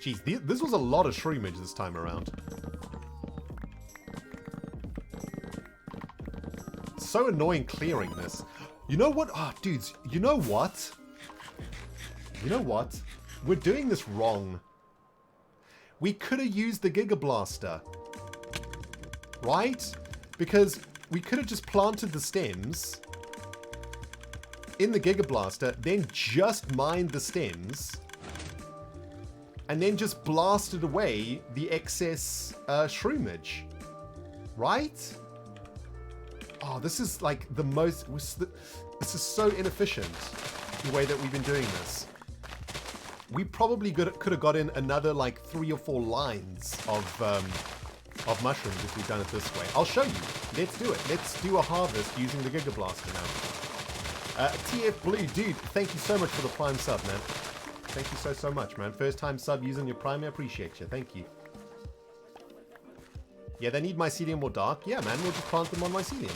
Jeez, this was a lot of shroomage this time around. So annoying clearing this. You know what? Oh, dudes, you know what? You know what? We're doing this wrong. We could have used the Giga Blaster. Right? Because we could have just planted the stems in the Giga Blaster, then just mined the stems, and then just blasted away the excess shroomage. Right? Oh, this is the most... This is so inefficient, the way that we've been doing this. We probably could have got in another 3 or 4 lines of mushrooms if we'd done it this way. I'll show you. Let's do it. Let's do a harvest using the Giga Blaster now. TF Blue, dude, thank you so much for the Prime sub, man. Thank you so much, man. First time sub using your Prime, I appreciate you. Thank you. Yeah, they need mycelium or dark. Yeah, man, we'll just plant them on mycelium.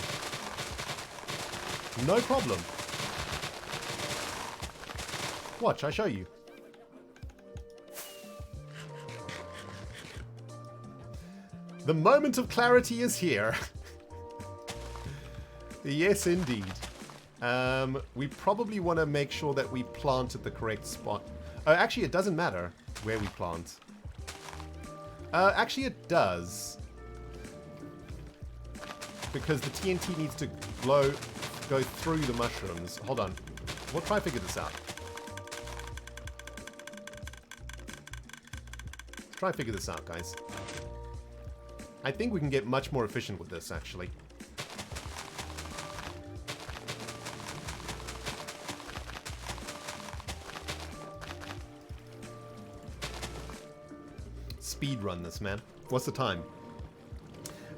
No problem. Watch, I show you. The moment of clarity is here. Yes, indeed. We probably want to make sure that we plant at the correct spot. Oh, actually, it doesn't matter where we plant. Actually, it does. Because the TNT needs to go through the mushrooms. Hold on. We'll try to figure this out. Try and figure this out, guys. I think we can get much more efficient with this, actually. Speed run this, man. What's the time?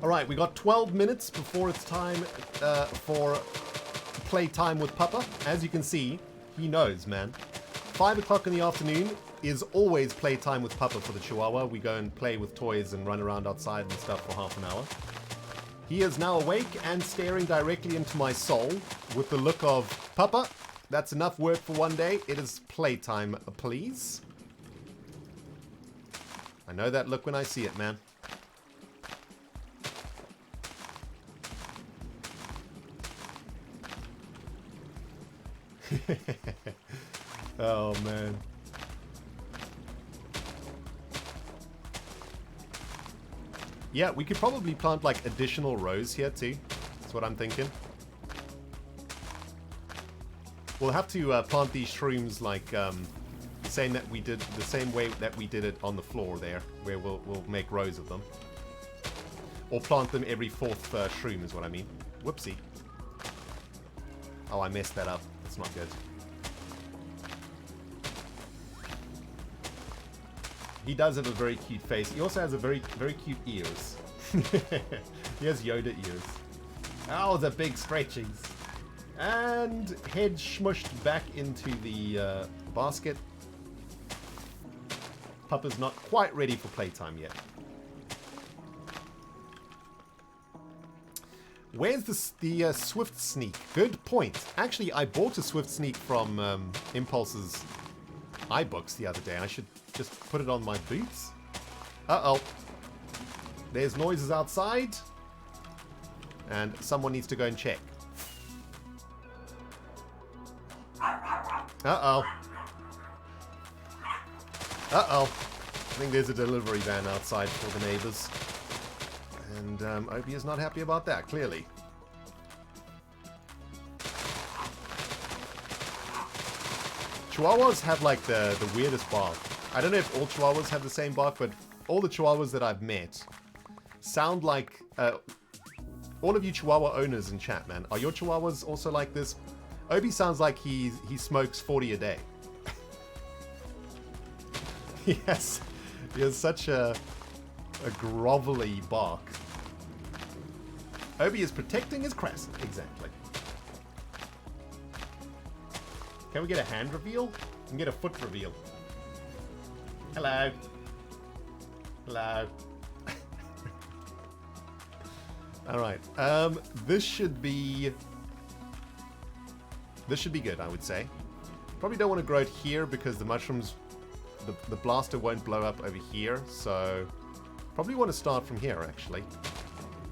Alright, we got 12 minutes before it's time for playtime with Papa. As you can see, he knows, man. 5 o'clock in the afternoon is always playtime with Papa for the Chihuahua. We go and play with toys and run around outside and stuff for half an hour. He is now awake and staring directly into my soul with the look of, Papa, that's enough work for one day. It is playtime, please. I know that look when I see it, man. Oh, man. Yeah, we could probably plant, like, additional rows here, too. That's what I'm thinking. We'll have to plant these shrooms, like, saying that we did the same way that we did it on the floor there, where we'll make rows of them. Or plant them every 4th shroom is what I mean. Whoopsie. Oh, I messed that up. That's not good. He does have a very cute face. He also has a very cute ears. He has Yoda ears. Oh, the big stretchies. And head smushed back into the basket. Papa's not quite ready for playtime yet. Where's the Swift Sneak? Good point. Actually, I bought a Swift Sneak from Impulse's iBooks the other day. I should just put it on my boots. Uh-oh. There's noises outside. And someone needs to go and check. Uh-oh. Uh-oh. I think there's a delivery van outside for the neighbors. And Opie is not happy about that, clearly. Chihuahuas have, like, the weirdest bark. I don't know if all Chihuahuas have the same bark, but all the Chihuahuas that I've met sound like... all of you Chihuahua owners in chat, man. Are your Chihuahuas also like this? Obi sounds like he smokes 40 a day. Yes, he has such a grovelly bark. Obi is protecting his crest, exactly. Can we get a hand reveal? We can get a foot reveal. Hello. Hello. Alright, this should be good, I would say. Probably don't want to grow it here because the mushrooms, the blaster won't blow up over here, so probably want to start from here, actually.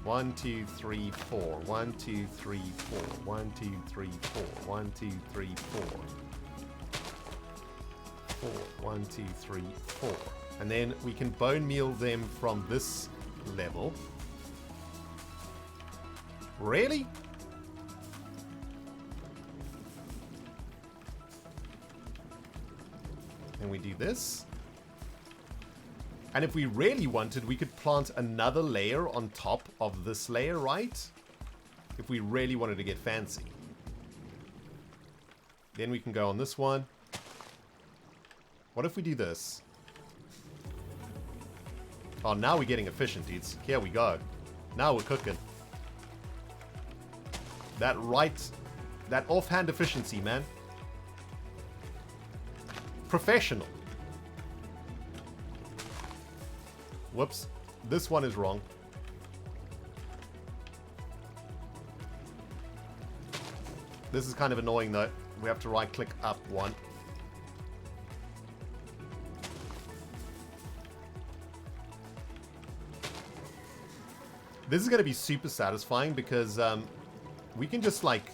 1, 2, 3, 4. 1, 2, 3, 4. 1, 2, 3, 4. 1, 2, 3, 4. 4. 1, 2, 3, 4. And then we can bone meal them from this level. Really? And we do this. And if we really wanted, we could plant another layer on top of this layer, right? If we really wanted to get fancy. Then we can go on this one. What if we do this? Oh, now we're getting efficient, dudes. Here we go. Now we're cooking. That offhand efficiency, man. Professional. Whoops. This one is wrong. This is kind of annoying, though. We have to right-click up one. This is going to be super satisfying because we can just, like,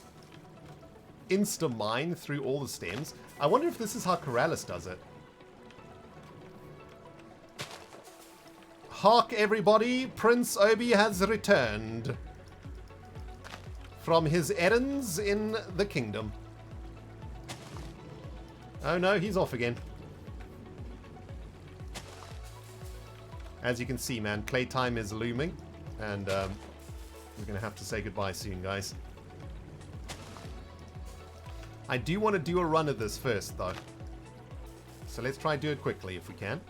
insta-mine through all the stems. I wonder if this is how Corrales does it. Hark, everybody! Prince Obi has returned from his errands in the kingdom. Oh no, he's off again. As you can see, man, playtime is looming. And we're going to have to say goodbye soon, guys. I do want to do a run of this first, though. So let's try and do it quickly if we can.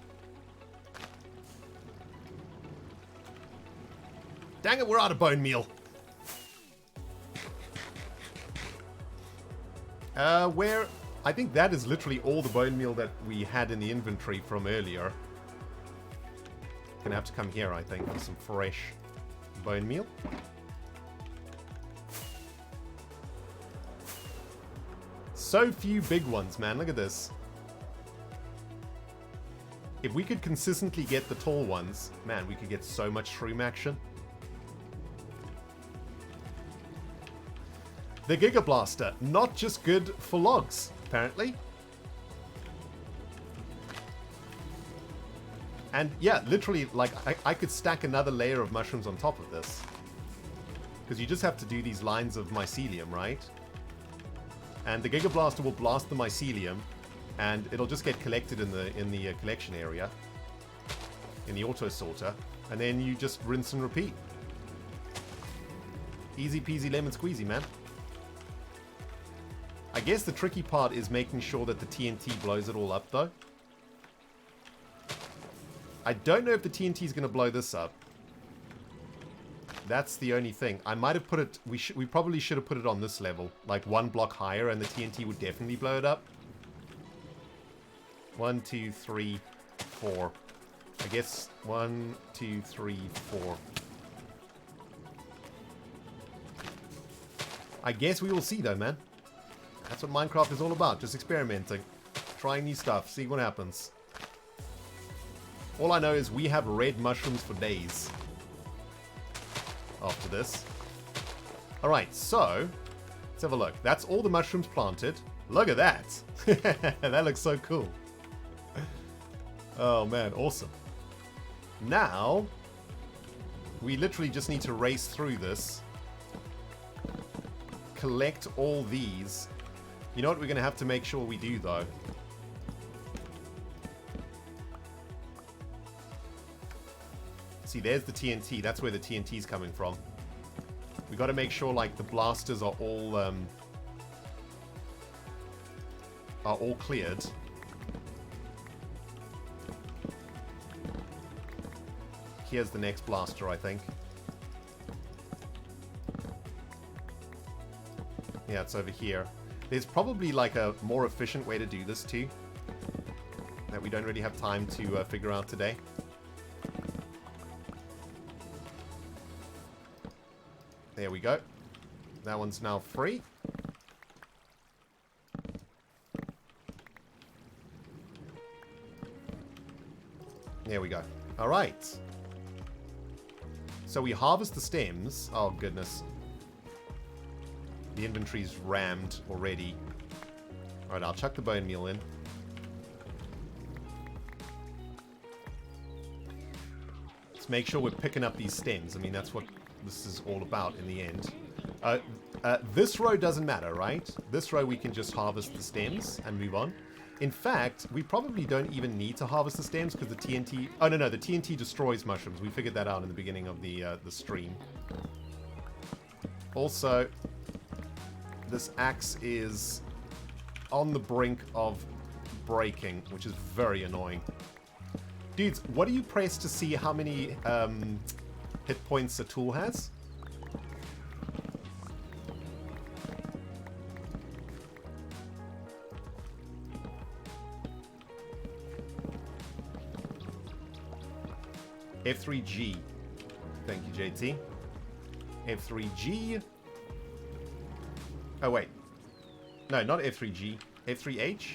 Dang it, we're out of bone meal. Where... I think that is literally all the bone meal that we had in the inventory from earlier. Gonna have to come here, I think, for some fresh bone meal. So few big ones, man. Look at this. If we could consistently get the tall ones, man, we could get so much shroom action. The Giga Blaster, not just good for logs, apparently. And yeah, literally, like, I could stack another layer of mushrooms on top of this. Because you just have to do these lines of mycelium, right? And the Giga Blaster will blast the mycelium, and it'll just get collected in the collection area, in the auto sorter, and then you just rinse and repeat. Easy peasy lemon squeezy, man. I guess the tricky part is making sure that the TNT blows it all up, though. I don't know if the TNT is going to blow this up. That's the only thing. I might have put it... We probably should have put it on this level. Like 1 block higher, and the TNT would definitely blow it up. 1, 2, 3, 4. I guess 1, 2, 3, 4. I guess we will see, though, man. That's what Minecraft is all about. Just experimenting. Trying new stuff. See what happens. All I know is we have red mushrooms for days. After this. Alright, so... let's have a look. That's all the mushrooms planted. Look at that! That looks so cool. Oh man, awesome. Now... we literally just need to race through this. Collect all these. You know what we're going to have to make sure we do, though? See, there's the TNT. That's where the TNT is coming from. We got to make sure, like, the blasters are all cleared. Here's the next blaster, I think. Yeah, it's over here. There's probably like a more efficient way to do this too, that we don't really have time to figure out today. There we go. That one's now free. There we go. All right. So we harvest the stems. Oh, goodness. The inventory's rammed already. Alright, I'll chuck the bone meal in. Let's make sure we're picking up these stems. I mean, that's what this is all about in the end. This row doesn't matter, right? This row we can just harvest the stems and move on. In fact, we probably don't even need to harvest the stems because the TNT... oh, no, the TNT destroys mushrooms. We figured that out in the beginning of the stream. Also... this axe is on the brink of breaking, which is very annoying. Dudes, what do you press to see how many hit points a tool has? F3G. Thank you, JT. F3G. Oh, wait. No, not F3G. F3H?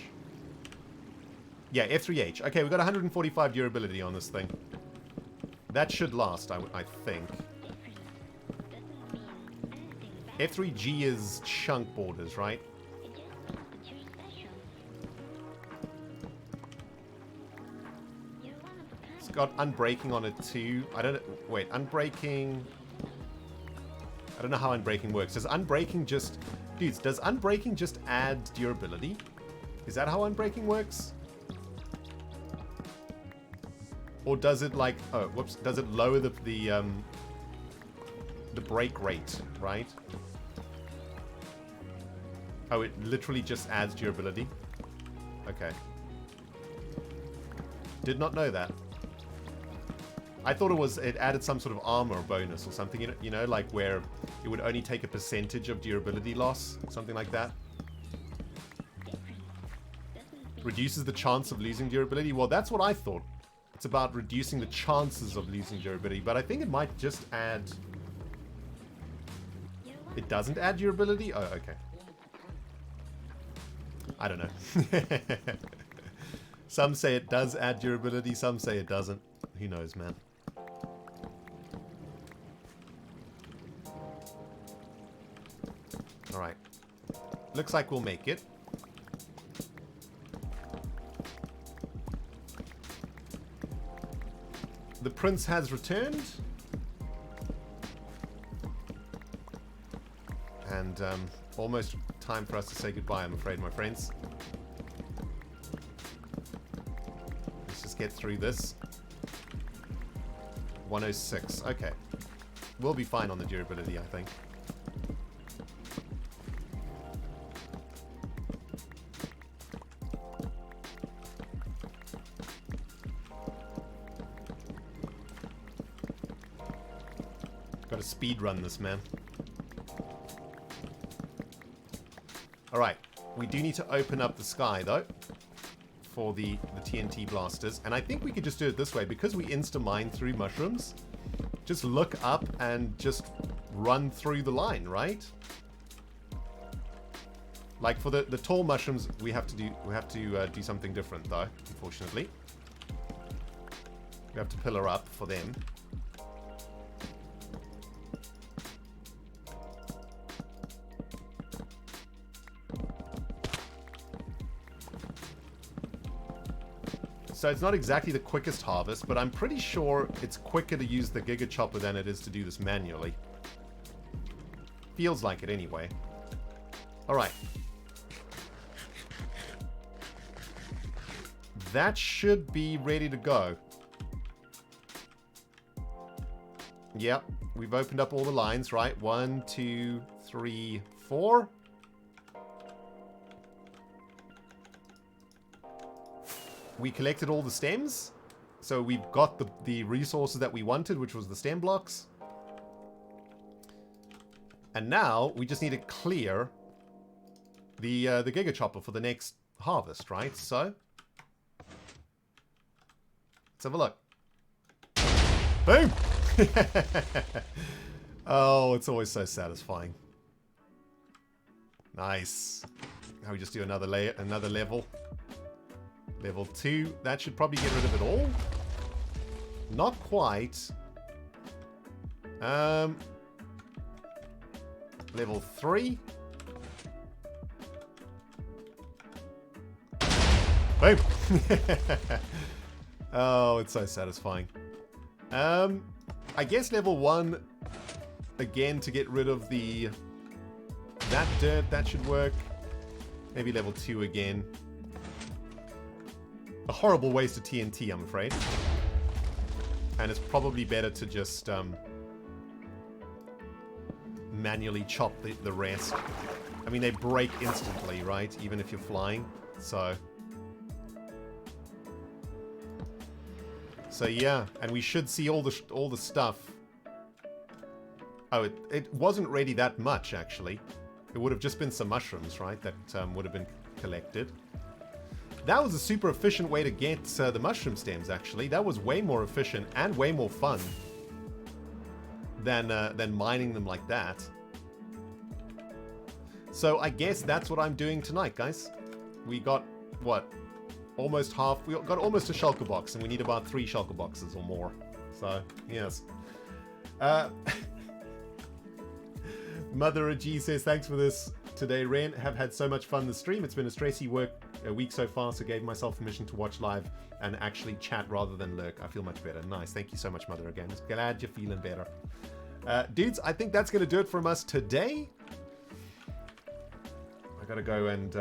Yeah, F3H. Okay, we've got 145 durability on this thing. That should last, I think. F3G is chunk borders, right? It's got unbreaking on it too. I don't know. Wait, unbreaking... I don't know how unbreaking works. Does unbreaking just... dudes, does unbreaking just add durability? Is that how unbreaking works? Or does it like... Oh, whoops. Does it lower the break rate, right? Oh, it literally just adds durability. Okay. Did not know that. I thought it added some sort of armor bonus or something, you know, like where it would only take a percentage of durability loss, something like that. Reduces the chance of losing durability. Well, that's what I thought. It's about reducing the chances of losing durability, but I think it might just add... It doesn't add durability? Oh, okay. I don't know. Some say it does add durability, some say it doesn't. Who knows, man. Alright. Looks like we'll make it. The prince has returned. And almost time for us to say goodbye, I'm afraid, my friends. Let's just get through this. 106. Okay. We'll be fine on the durability, I think. Got to speed run this, man. Alright, we do need to open up the sky, though, for the TNT blasters. And I think we could just do it this way. Because we insta-mine through mushrooms, just look up and just run through the line, right? Like for the tall mushrooms, we have to do something different, though, unfortunately. We have to pillar up for them. So it's not exactly the quickest harvest, but I'm pretty sure it's quicker to use the Giga Chopper than it is to do this manually. Feels like it anyway. Alright. That should be ready to go. Yep, we've opened up all the lines, right? 1, 2, 3, 4. We collected all the stems, so we've got the resources that we wanted, which was the stem blocks. And now we just need to clear the Giga Chopper for the next harvest, right? So let's have a look. Boom! Oh, it's always so satisfying. Nice. Now we just do another level. Level 2. That should probably get rid of it all. Not quite. Level 3. Boom! Oh, it's so satisfying. I guess level 1 again to get rid of that dirt. That should work. Maybe level 2 again. A horrible waste of TNT, I'm afraid. And it's probably better to just manually chop the rest. I mean, they break instantly, right? Even if you're flying. So yeah, and we should see all the stuff. Oh, it wasn't really that much, actually. It would have just been some mushrooms, right? That would have been collected. That was a super efficient way to get the mushroom stems, actually. That was way more efficient and way more fun than mining them like that. So I guess that's what I'm doing tonight, guys. We got, what? Almost half. We got almost a shulker box, and we need about 3 shulker boxes or more. So, yes. Mother of G says, thanks for this today, Ren. Have had so much fun this stream. It's been a stressy week so far, so gave myself permission to watch live and actually chat rather than lurk. I feel much better. Nice. Thank you so much, Mother, again. Glad you're feeling better. Dudes, I think that's going to do it from us today. I got to go and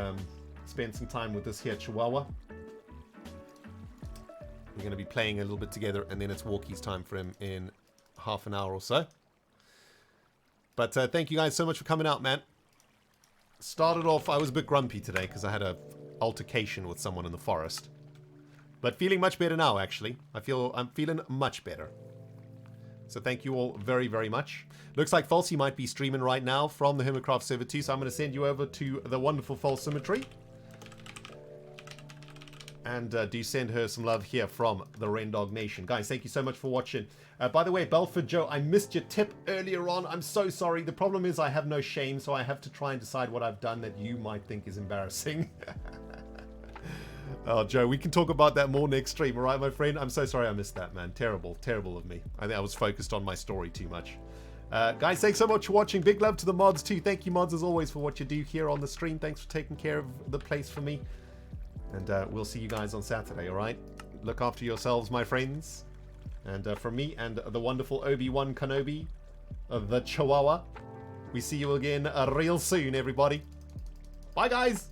spend some time with this here Chihuahua. We're going to be playing a little bit together, and then it's walkies time for him in half an hour or so. But thank you guys so much for coming out, man. Started off, I was a bit grumpy today because I had a altercation with someone in the forest. But feeling much better now, actually. I'm feeling much better. So thank you all very, very much. Looks like Falsey might be streaming right now from the Hermitcraft server too, so I'm going to send you over to the wonderful False Symmetry. And do send her some love here from the Rendog Nation. Guys, thank you so much for watching. By the way, Belford Joe, I missed your tip earlier on. I'm so sorry. The problem is I have no shame, so I have to try and decide what I've done that you might think is embarrassing. Oh, Joe, we can talk about that more next stream, all right, my friend? I'm so sorry I missed that, man. Terrible, terrible of me. I think I was focused on my story too much. Guys, thanks so much for watching. Big love to the mods, too. Thank you, mods, as always, for what you do here on the stream. Thanks for taking care of the place for me. And we'll see you guys on Saturday, all right? Look after yourselves, my friends. And from me and the wonderful Obi-Wan Kenobi, the Chihuahua, we see you again real soon, everybody. Bye, guys!